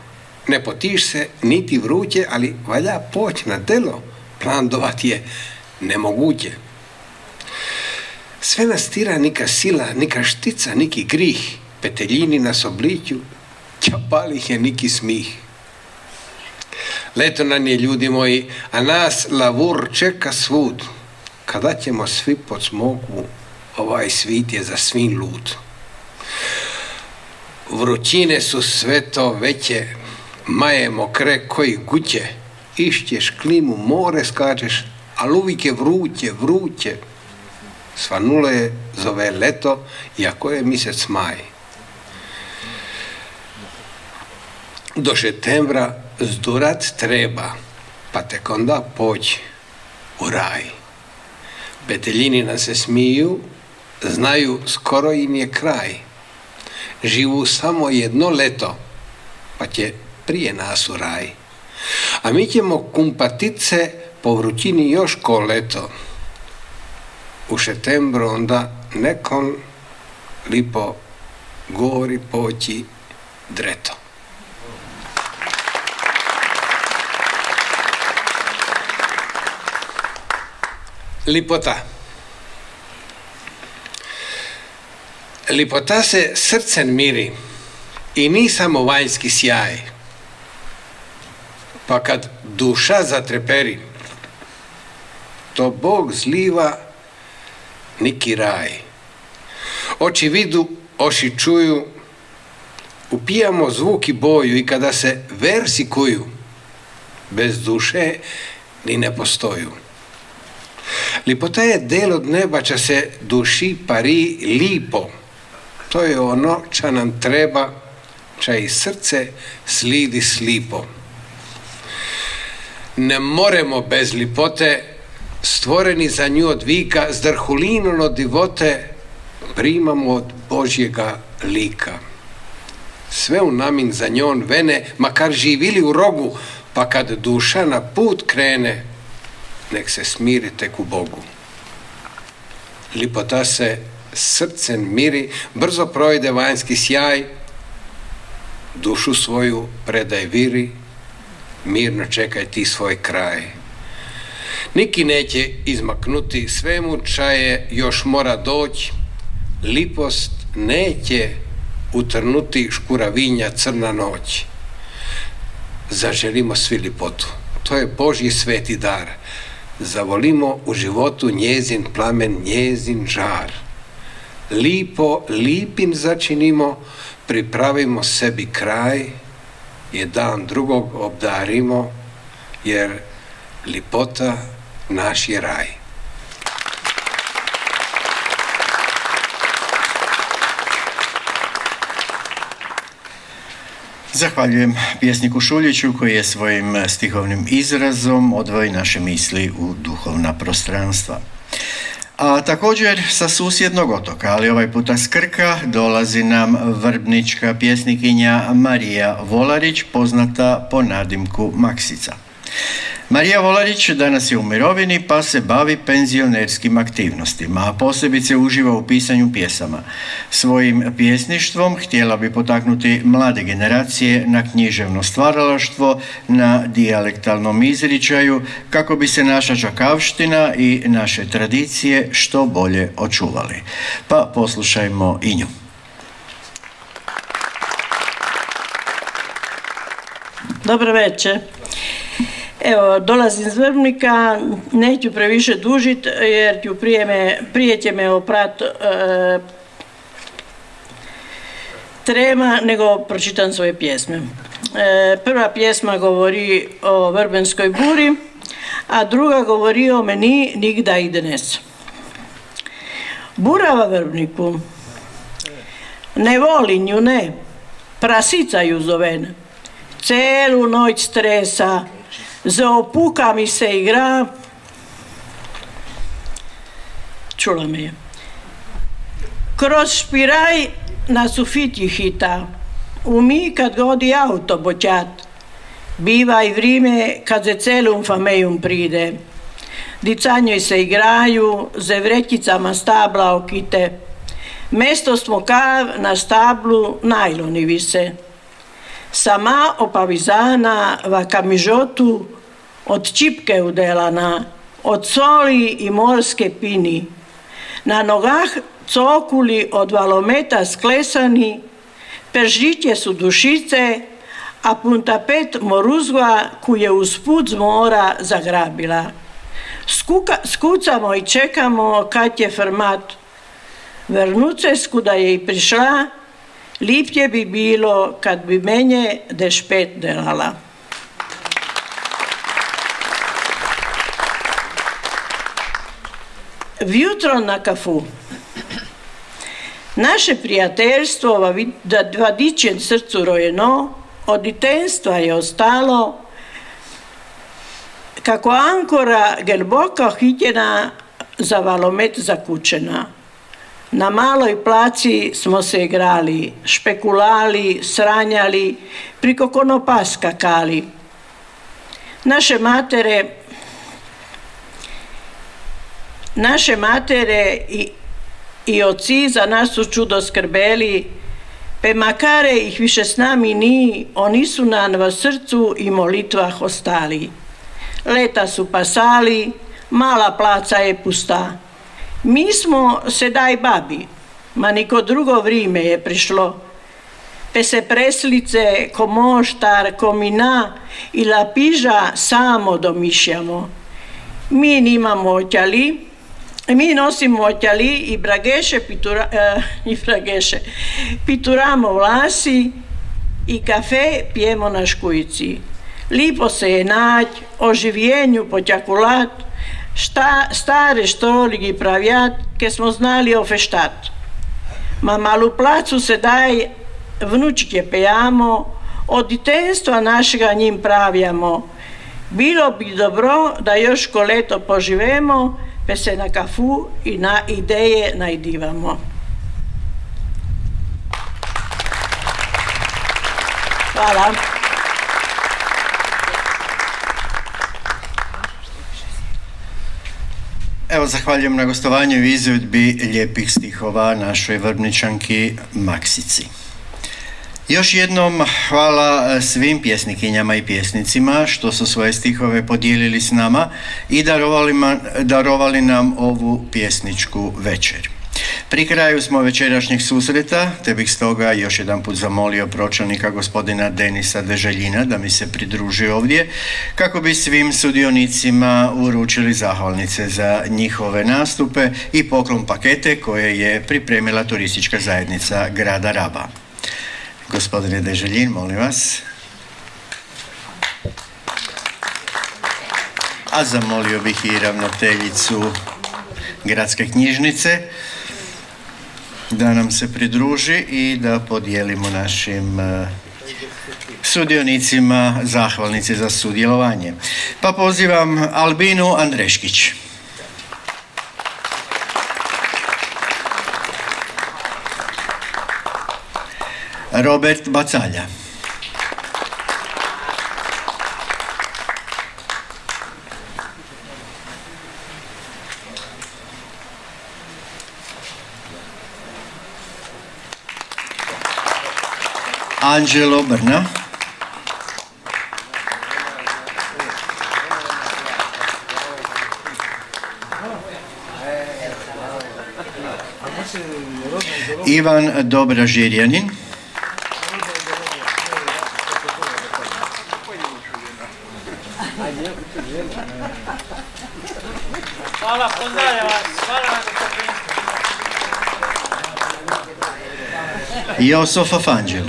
Ne potiš se niti vruće, ali valja poć na delo. Plan dovat je nemoguće. Sve nas tira nika sila, nika štica, niki grih. Peteljini nas obliću, ćapalih je niki smih. Leto nam je, ljudi moji, a nas lavur čeka svud. Kada ćemo svi pod smogu, ovaj svit je za svin lud. Vrućine su sve to veće, maje mokre koji guće, išćeš klimu, more skačeš, ali uvijek je vruće. Svanulo je, zove leto, iako je mjesec maj. Do septembra zdurat treba, pa tek onda poći u raj. Peteljini nam se smiju, znaju skoro im je kraj. Živu samo jedno leto, pa će prije nas u raj. A mi ćemo kumpatice po vrućini još ko leto. U šetembru onda nekon lipo gori poći dreto. Lipota. Lipota se srcem miri i ni samo vanjski sjaj. Pa kad duša zatreperi, to Bog zliva niki raj. Oči vidu, oši čuju, upijamo zvuk i boju i kada se versi kuju, bez duše ni ne postoju. Lipota je del od neba, ča se duši pari lipo. To je ono ča nam treba, ča i srce slidi slipo. Ne moremo bez lipote, stvoreni za nju od vika, zdrhulinom od divote, primamo od Božjega lika. Sve u namin za njon vene, makar živili u rogu, pa kad duša na put krene, nek se smiri tek u Bogu. Lipota se srcem miri, brzo projde vanjski sjaj, dušu svoju predaj viri, mirno čekaj ti svoj kraj. Niki neće izmaknuti svemu čaje još mora doći, lipost neće utrnuti škuravinja crna noć. Zaželimo svi lipotu, to je Božji sveti dar. Zavolimo u životu njezin plamen, njezin žar. Lipo, lipim začinimo, pripravimo sebi kraj, jedan drugog obdarimo, jer lipota naš je raj. Zahvaljujem pjesniku Šuljiću koji je svojim stihovnim izrazom odvoji naše misli u duhovna prostranstva. A također sa susjednog otoka, ali ovaj puta s Krka, dolazi nam vrbnička pjesnikinja Marija Volarić, poznata po nadimku Maksica. Marija Volarić danas je u mirovini pa se bavi penzionerskim aktivnostima, a posebice uživa u pisanju pjesama. Svojim pjesništvom htjela bi potaknuti mlade generacije na književno stvaralaštvo, na dijalektalnom izričaju, kako bi se naša čakavština i naše tradicije što bolje očuvali. Pa poslušajmo i nju. Dobro večer. Evo, dolazim iz Vrbnika, neću previše dužiti jer ću prije će me oprat trema nego pročitam svoje pjesme. Prva pjesma govori o vrbenskoj buri, a druga govori o meni nigda i dnes. Burava Vrbniku, ne volim ju, ne, prasica ju zovem, celu noć stresa, zaopuka mi se igra, čula me je. Kroz špiraj na sufiti hita, umi kad godi auto boćat, biva i vrime kad ze celum famejum pride. Dicanjoj se igraju, ze vrećicama stabla okite, mesto smo kav na stablu najloni vise. Sama opavizana va kamižotu od čipke udelana, od soli i morske pini. Na nogah cokuli od valometa sklesani, peržitje su dušice, a puntapet moruzva koju je usput z mora zagrabila. Skucamo i čekamo kad je fermat. Vrnuce skuda je i prišla, lipje bi bilo kad bi menje dešpet delala. Vjutro na kafu. Naše prijateljstvo vadičen srcu rojeno, od ditenstva je ostalo kako ankora gelboka hitjena za valomet za kućena. Na maloj placi smo se igrali, špekulali, sranjali, priko konopa skakali. Naše matere i oci za nas su čudo skrbeli, pe makare ih više s nami ni, oni su nam v srcu i molitvah ostali. Leta su pasali, mala placa je pusta. Mi smo sedaj babi, ma niko drugo vrime je prišlo. Pe se preslice, ko moštar, ko mina i lapiža samo domišljamo. Mi nimamo oťali, mi nosimo oťali i pituramo vlasi i kafe pijemo na škujci. Lipo se je naći, o življenju potjakulat, stare štoligi pravjat, ke smo znali ofeštat. Ma malu placu se daj, vnučke pejamo, od ditenstva našega njim pravjamo. Bilo bi dobro da još ko leto poživemo, pe se na kafu i na ideje najdivamo. Hvala. Evo, zahvaljujem na gostovanju i izvedbi lijepih stihova našoj Vrbničanki Maksici. Još jednom hvala svim pjesnikinjama i pjesnicima što su svoje stihove podijelili s nama i darovali nam ovu pjesničku večer. Pri kraju smo večerašnjeg susreta, te bih stoga još jedan put zamolio pročelnika gospodina Denisa Deželjina da mi se pridruži ovdje kako bi svim sudionicima uručili zahvalnice za njihove nastupe i poklon pakete koje je pripremila turistička zajednica grada Raba. Gospodine Deželjin, molim vas. A zamolio bih i ravnateljicu gradske knjižnice da nam se pridruži i da podijelimo našim sudionicima zahvalnice za sudjelovanje. Pa pozivam Albinu Andreškić. Robert Bacalja. Anđelo Brna. Ivan Dobra Žirjanin. Hvala, pozdravljam vas. Hvala vam. Josif Afanđel.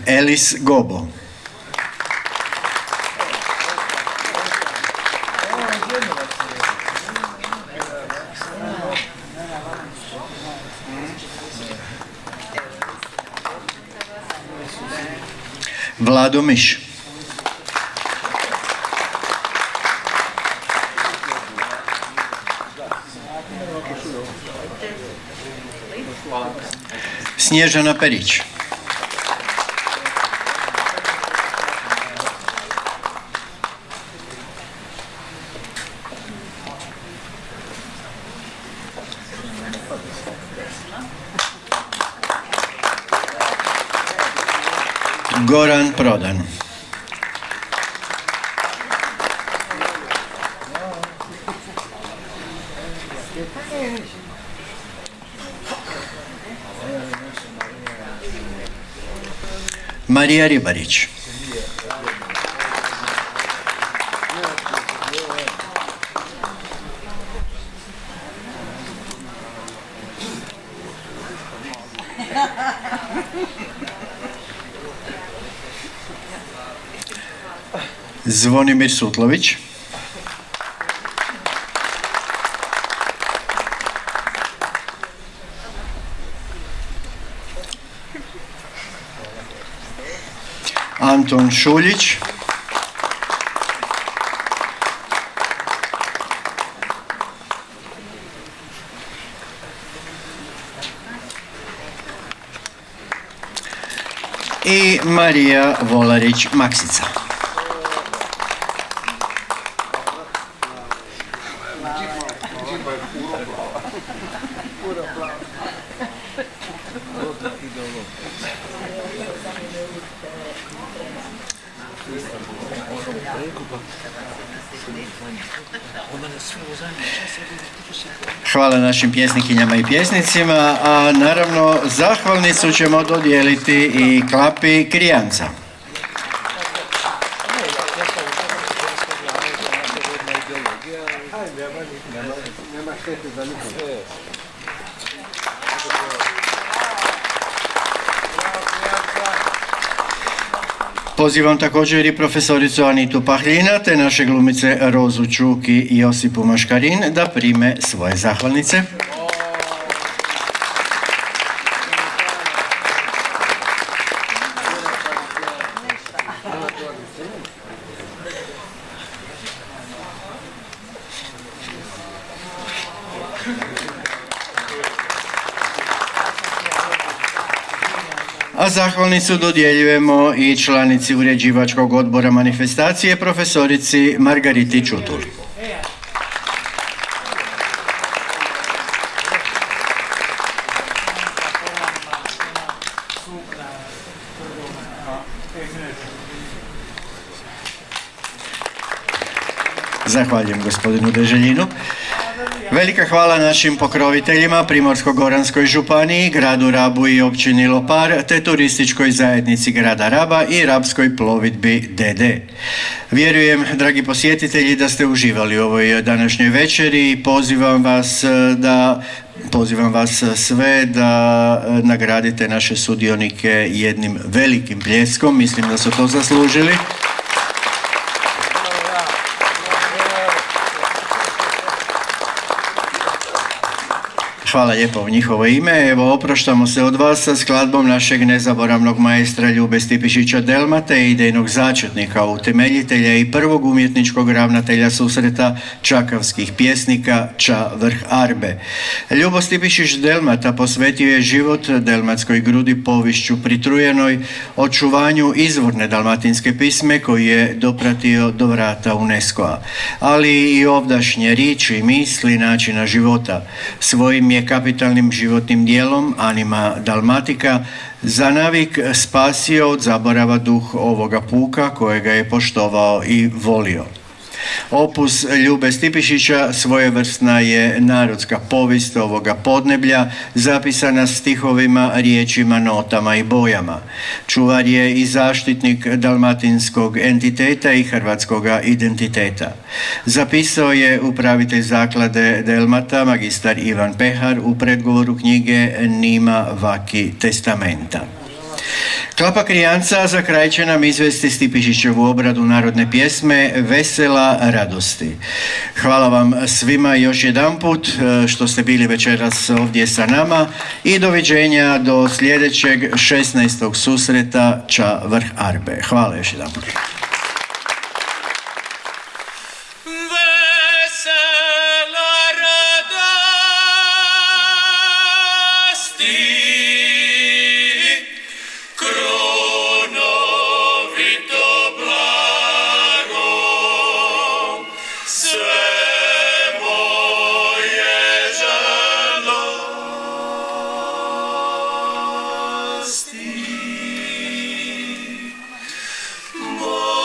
Elis Gobo. Vlado Miš. Snježana Perić. Goran Prodan. Marija Ribarić. Zvonimir Sutlović. Anton Šuljić. I Marija Volarić-Maksica. Hvala našim pjesnikinjama i pjesnicima, a naravno zahvalnicu ćemo dodijeliti i klapi Krijanca. Pozivam također i profesoricu Anitu Pahljina te naše glumice Rozu Čuk i Josipu Maškarin da prime svoje zahvalnice. A zahvalnicu dodjeljujemo i članici uređivačkog odbora manifestacije, profesorici Margariti Čutul. Zahvaljujem gospodinu Deželjinu. Velika hvala našim pokroviteljima, Primorsko-goranskoj županiji, gradu Rabu i općini Lopar, te turističkoj zajednici grada Raba i Rabskoj plovidbi DD. Vjerujem, dragi posjetitelji, da ste uživali u ovoj današnjoj večeri i pozivam vas sve da nagradite naše sudionike jednim velikim pljeskom, mislim da su to zaslužili. Hvala lijepo u njihovo ime. Evo, oproštamo se od vas sa skladbom našeg nezaboravnog maestra Ljube Stipišića Delmata i idejnog začetnika, utemeljitelja i prvog umjetničkog ravnatelja susreta čakavskih pjesnika Ča vrh Arbe. Ljubo Stipišić Delmata posvetio je život delmatskoj grudi povišću pritrujenoj, očuvanju izvorne dalmatinske pisme koji je dopratio do vrata UNESCO-a, ali i ovdašnje riječi, misli, načina života. Svojim je kapitalnim životnim dijelom Anima Dalmatica za navik spasio od zaborava duh ovoga puka kojega je poštovao i volio. Opus Ljube Stipišića svojevrsna je narodska povijest ovoga podneblja, zapisana stihovima, riječima, notama i bojama. Čuvar je i zaštitnik dalmatinskog entiteta i hrvatskoga identiteta. Zapisao je upravitelj zaklade Delmata, magistar Ivan Pehar, u predgovoru knjige Nima Vaki testamenta. Klapa Krijanca za kraj će nam izvesti Stipišićevu obradu narodne pjesme Vesela radosti. Hvala vam svima još jedanput što ste bili večeras ovdje sa nama i doviđenja do sljedećeg 16. susreta Ča vrh Arbe. Hvala još jedanput. More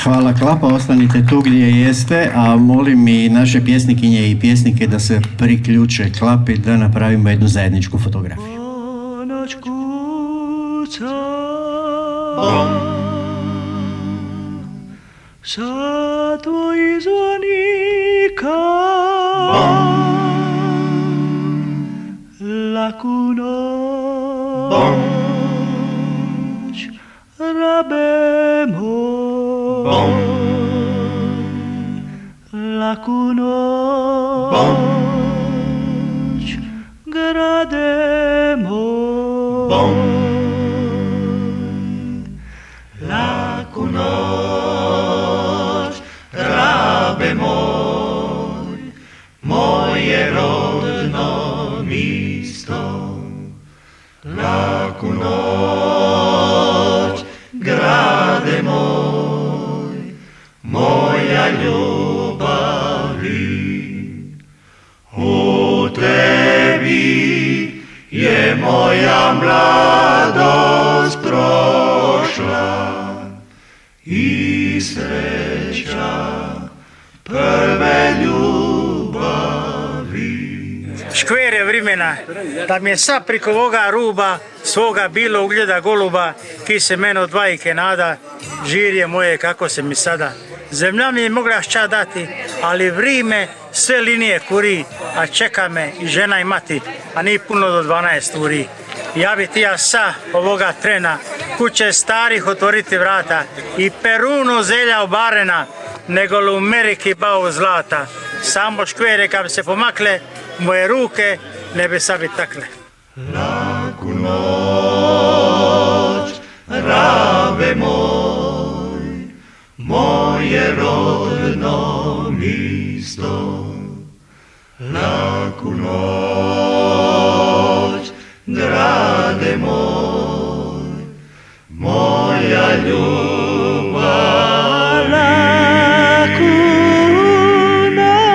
Hvala Klapa, ostanite tu gdje jeste, a molim i naše pjesnikinje i pjesnike da se priključe Klapi da napravimo jednu zajedničku fotografiju. Noć kuca, sa tvojih zvonika, laku noć, rabe moj, laku noć, grade moj, laku noć, rabe moj, moje rodno misto, laku noć, grade moj, moja ljubavi, u tebi je moja mladost prošla i sreća prve ljubavi. Škver je vremena da mi je sad priko ovoga ruba svoga bilo ugljeda goluba ki se meno dvajke nada, žirje moje kako se mi sada. Zemlja mi je mogla šća dati, ali vrime sve linije kuri, a čeka me i žena i mati, a ni puno do 12 uri. Ja bi ti ja sa ovoga trena kuće starih otvoriti vrata i perunu zelja obarena, nego li u Ameriki bao zlata. Samo škvere kad bi se pomakle, moje ruke ne bi sabi takle. Laku noć, rabe moj, moje rodno misto. Laku noć, grade moj, moja ljubav. Laku noć.